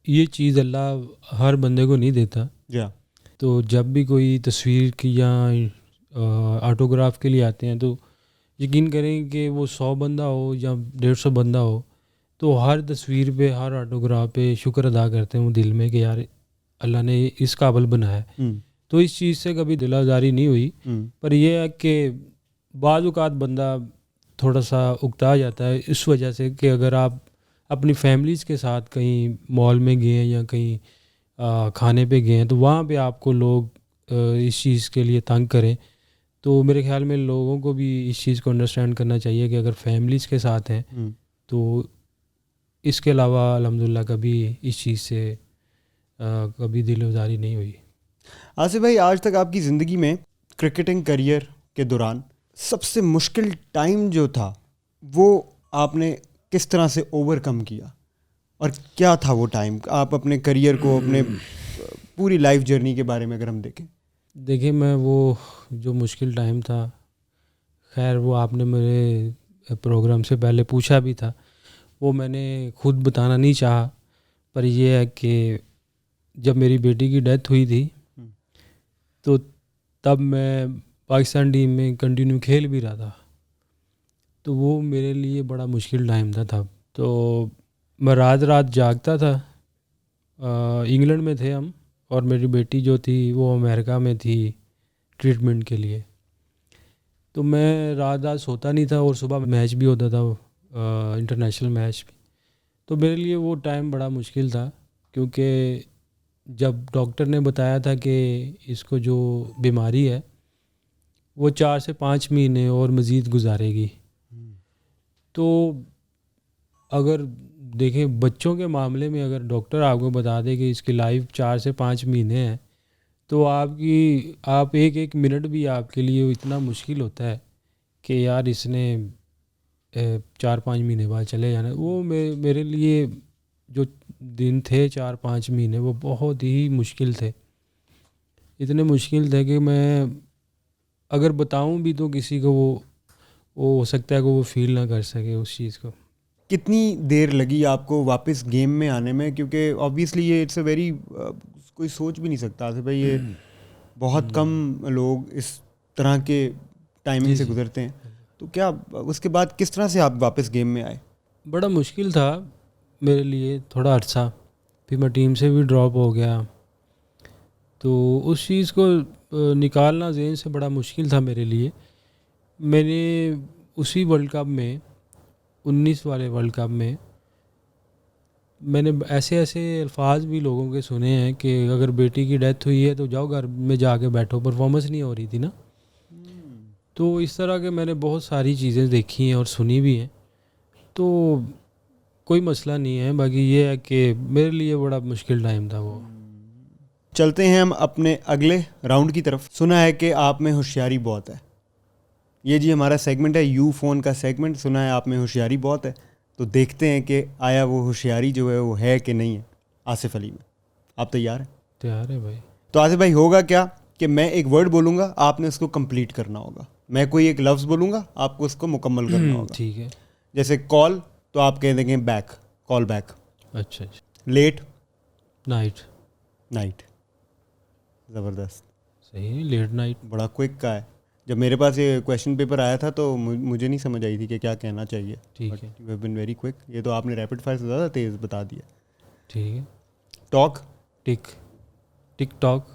ये चीज़ अल्लाह हर बंदे को नहीं देता। तो जब भी कोई तस्वीर की या ऑटोग्राफ के लिए आते हैं, तो यकीन करें कि वो 100 बंदा हो या 150 बंदा हो, तो हर तस्वीर पे, हर ऑटोग्राफ पे शुक्र अदा करते हैं वो दिल में कि यार अल्लाह ने इस काबिल बनाया है। तो इस चीज़ से कभी दिल आज़ारी नहीं हुई। पर यह है कि बाज़ औक़ात बंदा थोड़ा सा उकता जाता है इस वजह से कि अगर आप अपनी फैमिलीज़ के साथ कहीं मॉल में गए हैं या कहीं खाने पे गए हैं, तो वहाँ पे आपको लोग इस चीज़ के लिए तंग करें, तो मेरे ख्याल में लोगों को भी इस चीज़ को अंडरस्टैंड करना चाहिए कि अगर फैमिलीज़ के साथ हैं तो इसके अलावा अल्हम्दुलिल्लाह कभी इस चीज़ से कभी दिल आज़ारी नहीं हुई। आसिफ भाई, आज तक आपकी ज़िंदगी में क्रिकेटिंग करियर के दौरान सबसे मुश्किल टाइम जो था वो आपने किस तरह से ओवरकम किया, और क्या था वो टाइम? आप अपने करियर को, अपने पूरी लाइफ जर्नी के बारे में अगर हम देखें। देखिए, मैं वो जो मुश्किल टाइम था, खैर वो आपने मेरे प्रोग्राम से पहले पूछा भी था, वो मैंने खुद बताना नहीं चाहा, पर यह है कि जब मेरी बेटी की डेथ हुई थी तो तब मैं पाकिस्तान टीम में कंटिन्यू खेल भी रहा था, तो वो मेरे लिए बड़ा मुश्किल टाइम था तब। तो मैं रात रात जागता था। इंग्लैंड में थे हम, और मेरी बेटी जो थी वो अमेरिका में थी ट्रीटमेंट के लिए, तो मैं रात रात सोता नहीं था, और सुबह मैच भी होता था, इंटरनेशनल मैच भी। तो मेरे लिए वो टाइम बड़ा मुश्किल था, क्योंकि जब डॉक्टर ने बताया था कि इसको जो बीमारी है वो 4 से 5 महीने और मज़ीद गुजारेगी, तो अगर देखें बच्चों के मामले में अगर डॉक्टर आपको बता दे कि इसकी लाइफ 4 से 5 महीने है, तो आप एक मिनट भी आपके लिए इतना मुश्किल होता है कि यार इसने 4-5 महीने बाद चले जाना। वो मेरे लिए जो दिन थे 4-5 महीने, वो बहुत ही मुश्किल थे। इतने मुश्किल थे कि मैं अगर बताऊं भी तो किसी को वो हो सकता है कि वो फील ना कर सके उस चीज़ को। कितनी देर लगी आपको वापस गेम में आने में? क्योंकि ऑब्वियसली ये इट्स अ वेरी, कोई सोच भी नहीं सकता आसिफ भाई, ये बहुत कम लोग इस तरह के टाइमिंग से गुजरते हैं। तो क्या उसके बाद किस तरह से आप वापस गेम में आए? बड़ा मुश्किल था मेरे लिए थोड़ा अर्सा, फिर मैं टीम से भी ड्रॉप हो गया, तो उस चीज़ को निकालना ज़हन से बड़ा मुश्किल था मेरे लिए। मैंने उसी वर्ल्ड कप में, 19 वाले वर्ल्ड कप में, मैंने ऐसे ऐसे अल्फाज भी लोगों के सुने हैं कि अगर बेटी की डेथ हुई है तो जाओ घर में जाके बैठो, परफॉर्मेंस नहीं हो रही थी ना। तो इस तरह के मैंने बहुत सारी चीज़ें देखी हैं और सुनी भी हैं, तो कोई मसला नहीं है। बाकी ये है कि मेरे लिए बड़ा मुश्किल टाइम था वो। चलते हैं हम अपने अगले राउंड की तरफ। सुना है कि आप में होशियारी बहुत है। ये जी हमारा सेगमेंट है, यू फ़ोन का सेगमेंट। सुना है आप में होशियारी बहुत है, तो देखते हैं कि आया वो होशियारी जो है वो है कि नहीं है आसिफ अली में। आप तैयार हैं? तैयार है भाई। तो आसिफ भाई, होगा क्या कि मैं एक वर्ड बोलूँगा, आपने उसको कंप्लीट करना होगा। मैं कोई एक लफ्ज़ बोलूँगा, आपको उसको मुकम्मल करना होगा। ठीक है। जैसे कॉल, तो आप कह देंगे बैक, कॉल बैक। अच्छा। Late, night. नाइट। ज़बरदस्त, सही है, लेट नाइट। बड़ा क्विक का है। जब मेरे पास ये क्वेश्चन पेपर आया था तो मुझे नहीं समझ आई थी कि क्या कहना चाहिए। ठीक है। You have been very quick. ये तो आपने रैपिड फायर से ज़्यादा तेज़ बता दिया। ठीक है। Talk, tick tock.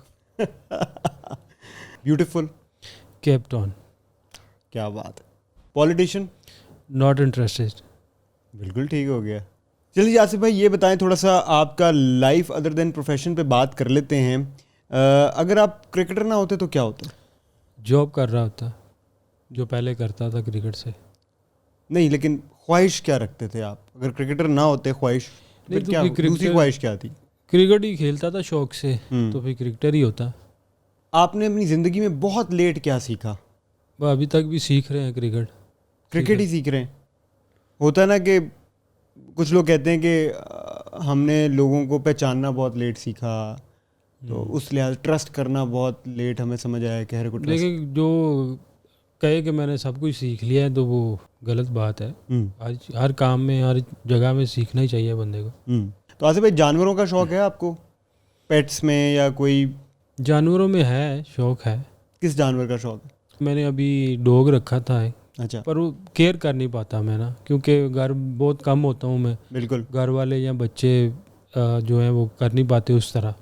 Beautiful, Cape Town. क्या बात है। Politician, not interested. बिल्कुल ठीक हो गया। चलिए आसिफ भाई, ये बताएं थोड़ा सा आपका लाइफ अदर देन प्रोफेशन पे बात कर लेते हैं। अगर आप क्रिकेटर ना होते तो क्या होता? जॉब कर रहा होता जो पहले करता था क्रिकेट से। नहीं, लेकिन ख्वाहिश क्या रखते थे आप? अगर क्रिकेटर ना होते, ख्वाहिश नहीं, फिर क्या, दूसरी ख्वाहिश क्या थी? क्रिकेट ही खेलता था शौक से, तो फिर क्रिकेटर ही होता। आपने अपनी ज़िंदगी में बहुत लेट क्या सीखा? वह अभी तक भी सीख रहे हैं क्रिकेट ही सीख रहे हैं। होता है ना कि कुछ लोग कहते हैं कि हमने लोगों को पहचानना बहुत लेट सीखा, तो उस लिहाज ट्रस्ट करना बहुत लेट हमें समझ आया कि हर को ट्रस्ट। देखिए, जो कहे कि मैंने सब कुछ सीख लिया है तो वो गलत बात है। हर काम में, हर जगह में सीखना ही चाहिए बंदे को। तो आसिफ भाई, जानवरों का शौक है आपको? पेट्स में या कोई? जानवरों में है शौक है। किस जानवर का शौक है? मैंने अभी डॉग रखा था, अच्छा, पर वो केयर कर नहीं पाता मैं ना, क्योंकि घर बहुत कम होता हूँ मैं, बिल्कुल। घर वाले या बच्चे जो हैं वो कर नहीं पाते उस तरह।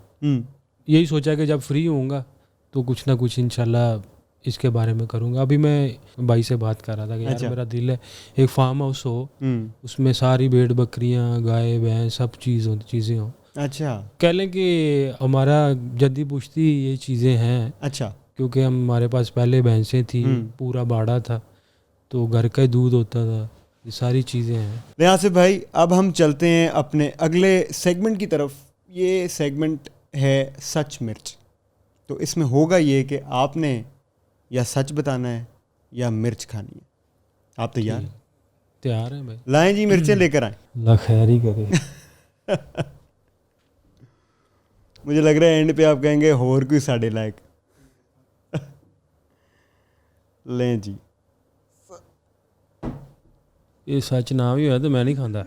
यही सोचा कि जब फ्री होऊंगा तो कुछ ना कुछ इंशाल्लाह इसके बारे में करूँगा। अभी मैं भाई से बात कर रहा था कि यार अच्छा। मेरा दिल है एक फार्म हाउस हो, उसमें सारी भेड़ बकरियाँ गाय भैंस सब चीज़ें हों। अच्छा, कह लें कि हमारा जद्दी पुश्ती ये चीज़ें हैं, अच्छा। क्योंकि हमारे पास पहले भैंसें थी, पूरा बाड़ा था, तो घर का ही दूध होता था, ये सारी चीज़ें हैं। यहाँ से भाई अब हम चलते हैं अपने अगले सेगमेंट की तरफ। ये सेगमेंट है सच मिर्च। तो इसमें होगा ये कि आपने या सच बताना है या मिर्च खानी है। आप तैयार हैं? तैयार है भाई। लाएं जी, मिर्चें लेकर आएं। अल्लाह खैर ही करे। मुझे लग रहा है एंड पे आप कहेंगे होर कोई साढ़े लायक। लें जी। ये सच ना भी हुआ तो मैं नहीं खाता।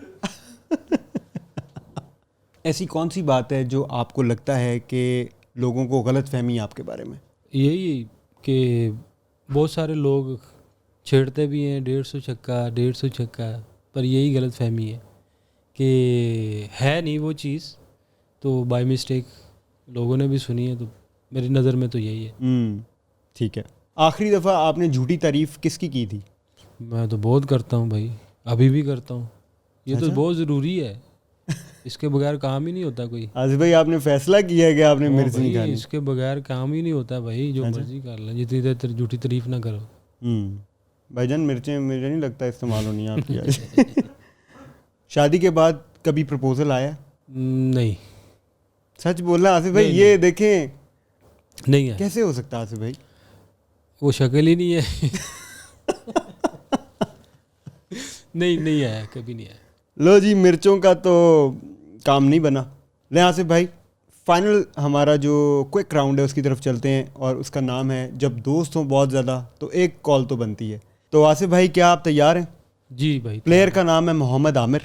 ऐसी कौन सी बात है जो आपको लगता है कि लोगों को गलत फहमी है आपके बारे में? यही कि बहुत सारे लोग छेड़ते भी हैं 150 छक्का, पर यही गलत फहमी है कि है नहीं वो चीज़, तो बाय मिस्टेक लोगों ने भी सुनी है, तो मेरी नज़र में तो यही है। ठीक है। आखिरी दफ़ा आपने झूठी तारीफ किसकी की थी? मैं तो बहुत करता हूँ भाई, अभी भी करता हूँ। ये तो बहुत ज़रूरी है, इसके बगैर काम ही नहीं होता कोई। आसिफ भाई, आपने फैसला किया है कि आपने मिर्च नहीं खानी? इसके बगैर काम ही नहीं होता भाई, जो मर्जी कर ले, जितनी देर झूठी तारीफ ना करो। भाईजान, मिर्चें मुझे नहीं लगता इस्तेमाल होनी है आपकी आज। शादी के बाद कभी प्रपोजल आया? नहीं। सच बोलना आसिफ भाई, ये देखें। नहीं है। कैसे हो सकता है आसिफ भाई? वो शक्ल ही नहीं है। नहीं आया, कभी नहीं आया। लो जी, मिर्चों का तो काम नहीं बना। ले आसिफ भाई, फाइनल हमारा जो क्विक राउंड है उसकी तरफ चलते हैं, और उसका नाम है जब दोस्त हों बहुत ज़्यादा तो एक कॉल तो बनती है। तो आसिफ भाई, क्या आप तैयार हैं? जी भाई। प्लेयर का नाम है मोहम्मद आमिर,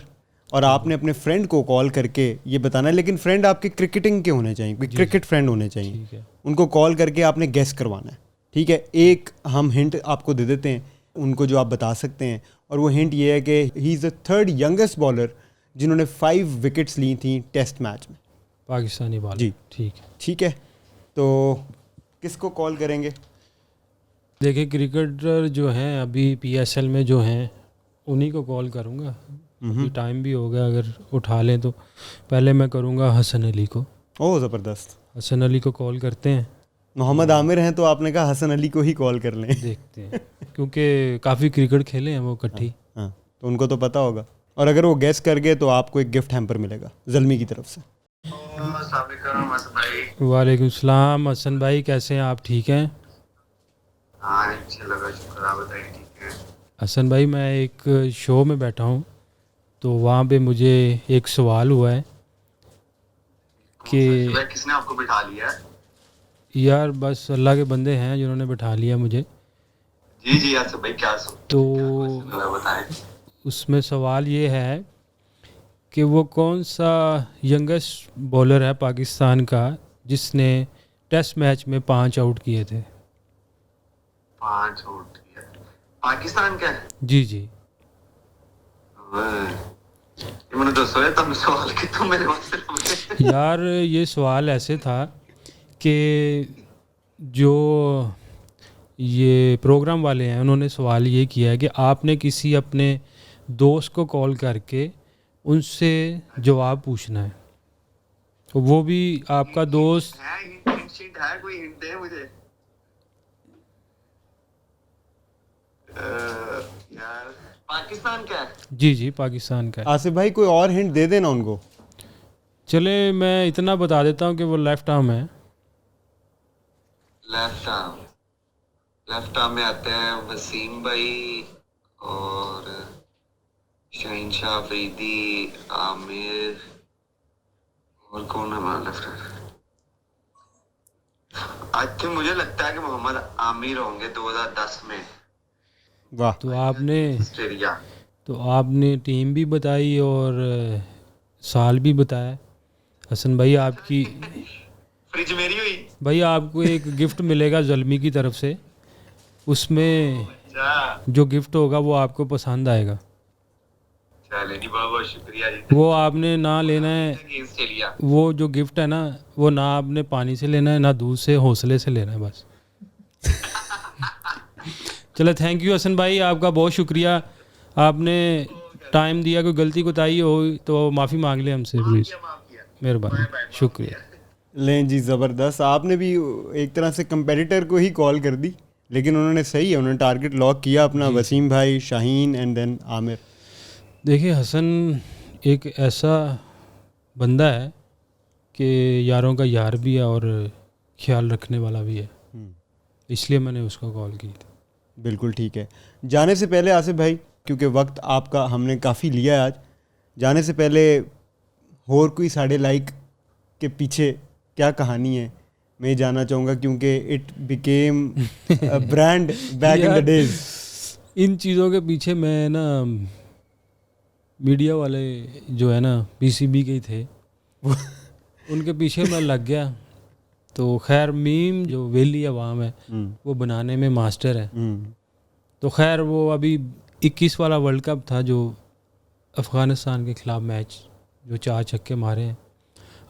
और आपने अपने फ्रेंड को कॉल करके ये बताना है, लेकिन फ्रेंड आपके क्रिकेटिंग के होने चाहिए, क्रिकेट फ्रेंड होने चाहिए। ठीक है। उनको कॉल करके आपने गेस करवाना है। ठीक है। एक हम हिंट आपको दे देते हैं उनको जो आप बता सकते हैं, और वो हिंट ये है कि he is the 3rd youngest bowler जिन्होंने 5 विकेट्स ली थी टेस्ट मैच में। पाकिस्तानी बॉलर। जी ठीक है। ठीक है। तो किसको कॉल करेंगे? देखिए, क्रिकेटर जो हैं अभी PSL में जो हैं उन्हीं को कॉल करूँगा। टाइम भी हो गया, अगर उठा लें तो पहले मैं करूँगा हसन अली को। ओह ज़बरदस्त। हसन अली को कॉल करते हैं। मोहम्मद आमिर हैं तो आपने कहा हसन अली को ही कॉल कर लें। देखते हैं, क्योंकि काफ़ी क्रिकेट खेले हैं वो इकट्ठी। हाँ, तो उनको तो पता होगा, और अगर वो गेस कर गए तो आपको एक गिफ्ट हैम्पर मिलेगा ज़ल्मी की तरफ से। वालेकुम सलाम। हसन भाई, कैसे हैं आप? ठीक हैं? हसन भाई, मैं एक शो में बैठा हूँ, तो वहाँ पे मुझे एक सवाल हुआ है कि किसने आपको बिठा लिया? यार बस अल्लाह के बंदे हैं जिन्होंने बिठा लिया मुझे। जी आसिफ भाई, क्या तो बताएं। उसमें सवाल ये है कि वो कौन सा यंगेस्ट बॉलर है पाकिस्तान का जिसने टेस्ट मैच में 5 आउट किए थे? 5 आउट किए पाकिस्तान का? जी। मैंने तो सोचा तुम सवाल कि तुम मेरे वास्ते। यार ये सवाल ऐसे था कि जो ये प्रोग्राम वाले हैं उन्होंने सवाल ये किया है कि आपने किसी अपने दोस्त को कॉल करके उनसे जवाब पूछना है, तो वो भी आपका दोस्त है। है कोई हिंट है मुझे? यार पाकिस्तान का है? जी पाकिस्तान का है। आसिफ भाई, कोई और हिंट दे देना उनको। चले, मैं इतना बता देता हूँ कि वो लेफ्ट आर्म है। लेफ्ट आर्म में आते हैं वसीम भाई और शहनशाह अफरीदी, आमिर, और कौन है हमारा लेफ्ट आर्म? आई थिंक मुझे लगता है कि मोहम्मद आमिर होंगे 2010 में। वाह। तो आपने टीम भी बताई और साल भी बताया। हसन भाई, आपकी फ्रिज मेरी हुई। भाई आपको एक गिफ्ट मिलेगा ज़ल्मी की तरफ से, उसमें अच्छा जो गिफ्ट होगा वो आपको पसंद आएगा। चले जी, बहुत बहुत शुक्रिया जी। वो आपने ना लेना है, अगेंस्ट चलिए। वो जो गिफ्ट है ना वो ना आपने पानी से लेना है ना दूध से, हौसले से लेना है बस। चलो थैंक यू हसन भाई, आपका बहुत शुक्रिया, आपने टाइम दिया। कोई गलती कोताही हो तो माफ़ी मांग ले हमसे प्लीज़, मेहरबानी, शुक्रिया। लें जी, ज़बरदस्त। आपने भी एक तरह से कंपेटिटर को ही कॉल कर दी, लेकिन उन्होंने सही है, उन्होंने टारगेट लॉक किया अपना, वसीम भाई, शाहीन एंड देन आमिर। देखिए हसन एक ऐसा बंदा है कि यारों का यार भी है और ख्याल रखने वाला भी है, इसलिए मैंने उसको कॉल की थी। बिल्कुल ठीक है। जाने से पहले आसिफ भाई, क्योंकि वक्त आपका हमने काफ़ी लिया है आज, जाने से पहले और कोई साढ़े लाइक के पीछे क्या कहानी है मैं ये जानना चाहूँगा, क्योंकि it became brand back in the days. इन चीज़ों के पीछे मैं ना, मीडिया वाले जो है ना पीसीबी के ही थे, उनके पीछे मैं लग गया। तो खैर मीम जो वेली अवाम है वो बनाने में मास्टर है। तो खैर वो अभी 21 वाला वर्ल्ड कप था जो अफ़गानिस्तान के ख़िलाफ़ मैच, जो 4 छक्के मारे हैं,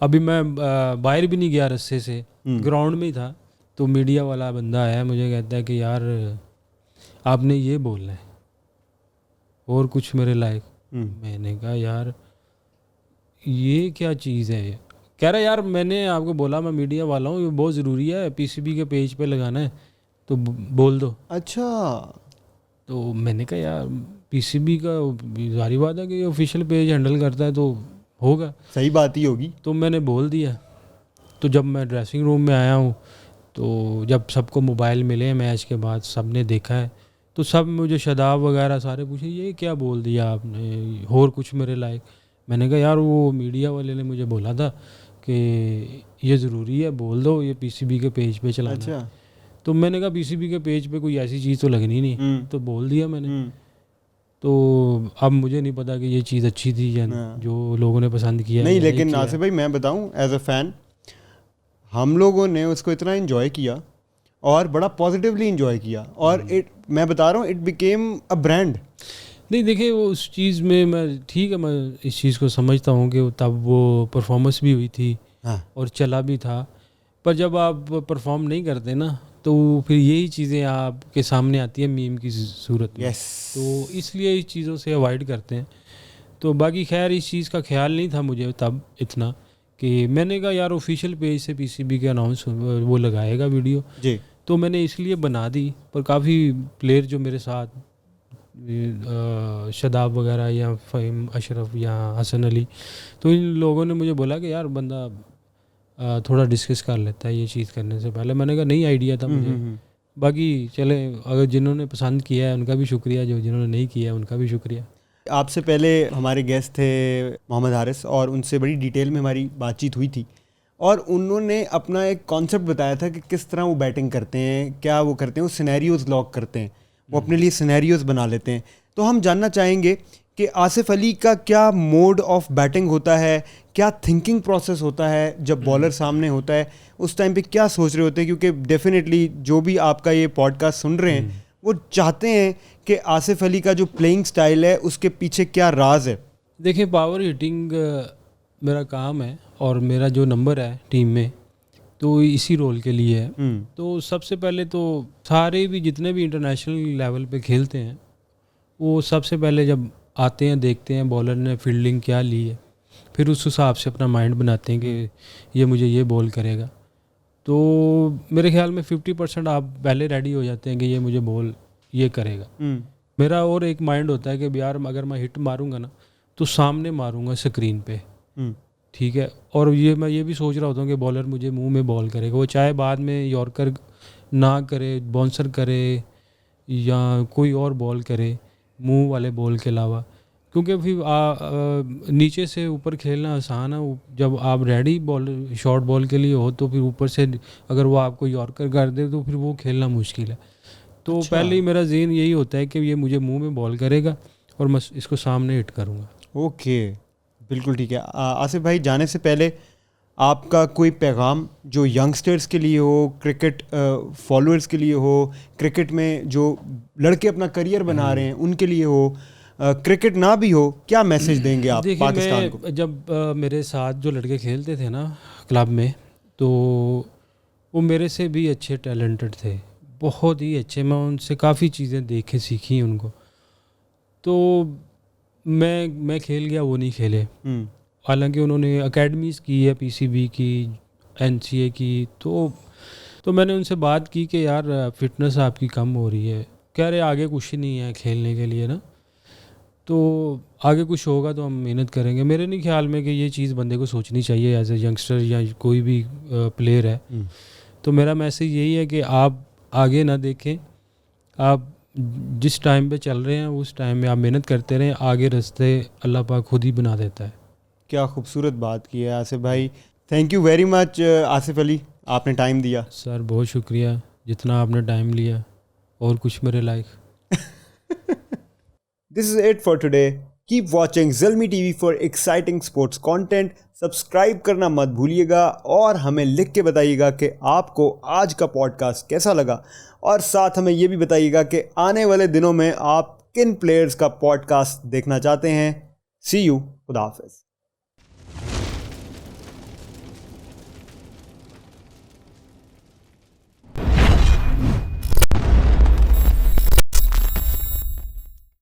अभी मैं बाहर भी नहीं गया रस्से से, ग्राउंड में ही था। तो मीडिया वाला बंदा आया, मुझे कहता है कि यार आपने ये बोलना है और कुछ मेरे लायक। मैंने कहा यार ये क्या चीज़ है ये? कह रहा यार मैंने आपको बोला मैं मीडिया वाला हूँ, ये बहुत ज़रूरी है, पीसीबी के पेज पे लगाना है तो बोल दो। अच्छा। तो मैंने कहा यार पीसीबी का जारी बात है कि ऑफिशियल पेज हैंडल करता है तो होगा, सही बात ही होगी। तो मैंने बोल दिया। तो जब मैं ड्रेसिंग रूम में आया हूँ, तो जब सबको मोबाइल मिले हैं मैच के बाद, सब ने देखा है, तो सब मुझे शदाब वगैरह सारे पूछे ये क्या बोल दिया आपने और कुछ मेरे लायक। मैंने कहा यार वो मीडिया वाले ने मुझे बोला था कि ये ज़रूरी है, बोल दो, ये पीसीबी के पेज पे चलाना। अच्छा। तो मैंने कहा पीसीबी के पेज पे कोई ऐसी चीज़ तो लगनी नहीं, तो बोल दिया मैंने। तो अब मुझे नहीं पता कि ये चीज़ अच्छी थी या जो लोगों ने पसंद किया नहीं, लेकिन नासिर भाई मैं बताऊं एज अ फ़ैन, हम लोगों ने उसको इतना इन्जॉय किया और बड़ा पॉजिटिवली इन्जॉय किया, और मैं बता रहा हूँ इट बिकेम अ ब्रांड। नहीं देखिए वो उस चीज़ में मैं ठीक है, मैं इस चीज़ को समझता हूँ कि तब वो परफॉर्मेंस भी हुई थी और चला भी था, पर जब आप परफॉर्म नहीं करते ना तो फिर यही चीज़ें आपके सामने आती है मीम की सूरत में। तो इसलिए इस चीज़ों से अवॉइड करते हैं। तो बाकी खैर इस चीज़ का ख्याल नहीं था मुझे तब इतना, कि मैंने कहा यार ऑफिशियल पेज से पीसीबी के अनाउंस वो लगाएगा वीडियो जी, तो मैंने इसलिए बना दी। पर काफ़ी प्लेयर जो मेरे साथ शदाब वगैरह या फ़हीम अशरफ या हसन अली, तो इन लोगों ने मुझे बोला कि यार बंदा थोड़ा डिस्कस कर लेता है ये चीज़ करने से पहले। मैंने कहा नहीं आइडिया था मुझे। बाकी चले, अगर जिन्होंने पसंद किया है उनका भी शुक्रिया, जो जिन्होंने नहीं किया है उनका भी शुक्रिया। आपसे पहले हमारे गेस्ट थे मोहम्मद हारिस, और उनसे बड़ी डिटेल में हमारी बातचीत हुई थी, और उन्होंने अपना एक कॉन्सेप्ट बताया था कि किस तरह वो बैटिंग करते हैं, क्या वो करते हैं, वो सिनेरियोज़ लॉक करते हैं, वो अपने लिए सिनेरियोज़ बना लेते हैं। तो हम जानना चाहेंगे कि आसिफ अली का क्या मोड ऑफ बैटिंग होता है, क्या थिंकिंग प्रोसेस होता है जब बॉलर सामने होता है, उस टाइम पे क्या सोच रहे होते हैं, क्योंकि डेफिनेटली जो भी आपका ये पॉडकास्ट सुन रहे हैं वो चाहते हैं कि आसिफ अली का जो प्लेइंग स्टाइल है उसके पीछे क्या राज है। देखिए पावर हिटिंग मेरा काम है और मेरा जो नंबर है टीम में तो इसी रोल के लिए है। तो सबसे पहले तो सारे भी जितने भी इंटरनेशनल लेवल पे खेलते हैं वो सबसे पहले जब आते हैं देखते हैं बॉलर ने फील्डिंग क्या ली है, फिर उस हिसाब से अपना माइंड बनाते हैं कि ये मुझे ये बॉल करेगा। तो मेरे ख्याल में 50% आप पहले रेडी हो जाते हैं कि ये मुझे बॉल ये करेगा। मेरा और एक माइंड होता है कि यार अगर मैं हिट मारूंगा ना तो सामने मारूंगा स्क्रीन पे, ठीक है। और ये मैं ये भी सोच रहा होता हूँ कि बॉलर मुझे मुंह में बॉल करेगा, वो चाहे बाद में यॉर्कर ना करे, बाउंसर करे या कोई और बॉल करे मुंह वाले बॉल के अलावा, क्योंकि फिर नीचे से ऊपर खेलना आसान है। जब आप रेडी बॉल शॉर्ट बॉल के लिए हो तो फिर ऊपर से अगर वो आपको यॉर्कर कर दे तो फिर वो खेलना मुश्किल है। तो पहले ही मेरा ज़हन यही होता है कि ये मुझे मुंह में बॉल करेगा और मैं इसको सामने हिट करूँगा। ओके, बिल्कुल ठीक है। आसिफ भाई जाने से पहले आपका कोई पैगाम जो यंगस्टर्स के लिए हो, क्रिकेट फॉलोअर्स के लिए हो, क्रिकेट में जो लड़के अपना करियर बना रहे हैं उनके लिए हो, क्रिकेट ना भी हो, क्या मैसेज देंगे आप पाकिस्तान को? जब मेरे साथ जो लड़के खेलते थे ना क्लब में, तो वो मेरे से भी अच्छे टैलेंटेड थे, बहुत ही अच्छे। मैं उनसे काफ़ी चीज़ें देखे सीखी उनको। तो मैं खेल गया, वो नहीं खेले। हालांकि उन्होंने एकेडमीज़ की है, पीसीबी की, एनसीए की। तो मैंने उनसे बात की कि यार फिटनेस आपकी कम हो रही है। कह रहे आगे कुछ नहीं है खेलने के लिए ना, तो आगे कुछ होगा तो हम मेहनत करेंगे। मेरे नहीं ख्याल में कि ये चीज़ बंदे को सोचनी चाहिए एज ए यंगस्टर या कोई भी प्लेयर है। तो मेरा मैसेज यही है कि आप आगे ना देखें, आप जिस टाइम पे चल रहे हैं उस टाइम में आप मेहनत करते रहें, आगे रास्ते अल्लाह पाक खुद ही बना देता है। क्या खूबसूरत बात की है आसिफ भाई। Thank you very much Asif Ali, आपने टाइम दिया। सर बहुत शुक्रिया जितना आपने टाइम लिया, और कुछ मेरे like. This is it for today. Keep watching Zilmi TV for exciting sports content. Subscribe करना मत भूलिएगा और हमें लिख के बताइएगा कि आपको आज का पॉडकास्ट कैसा लगा, और साथ हमें ये भी बताइएगा कि आने वाले दिनों में आप किन प्लेयर्स का पॉडकास्ट देखना चाहते हैं। See you. खुदा हाफिज़।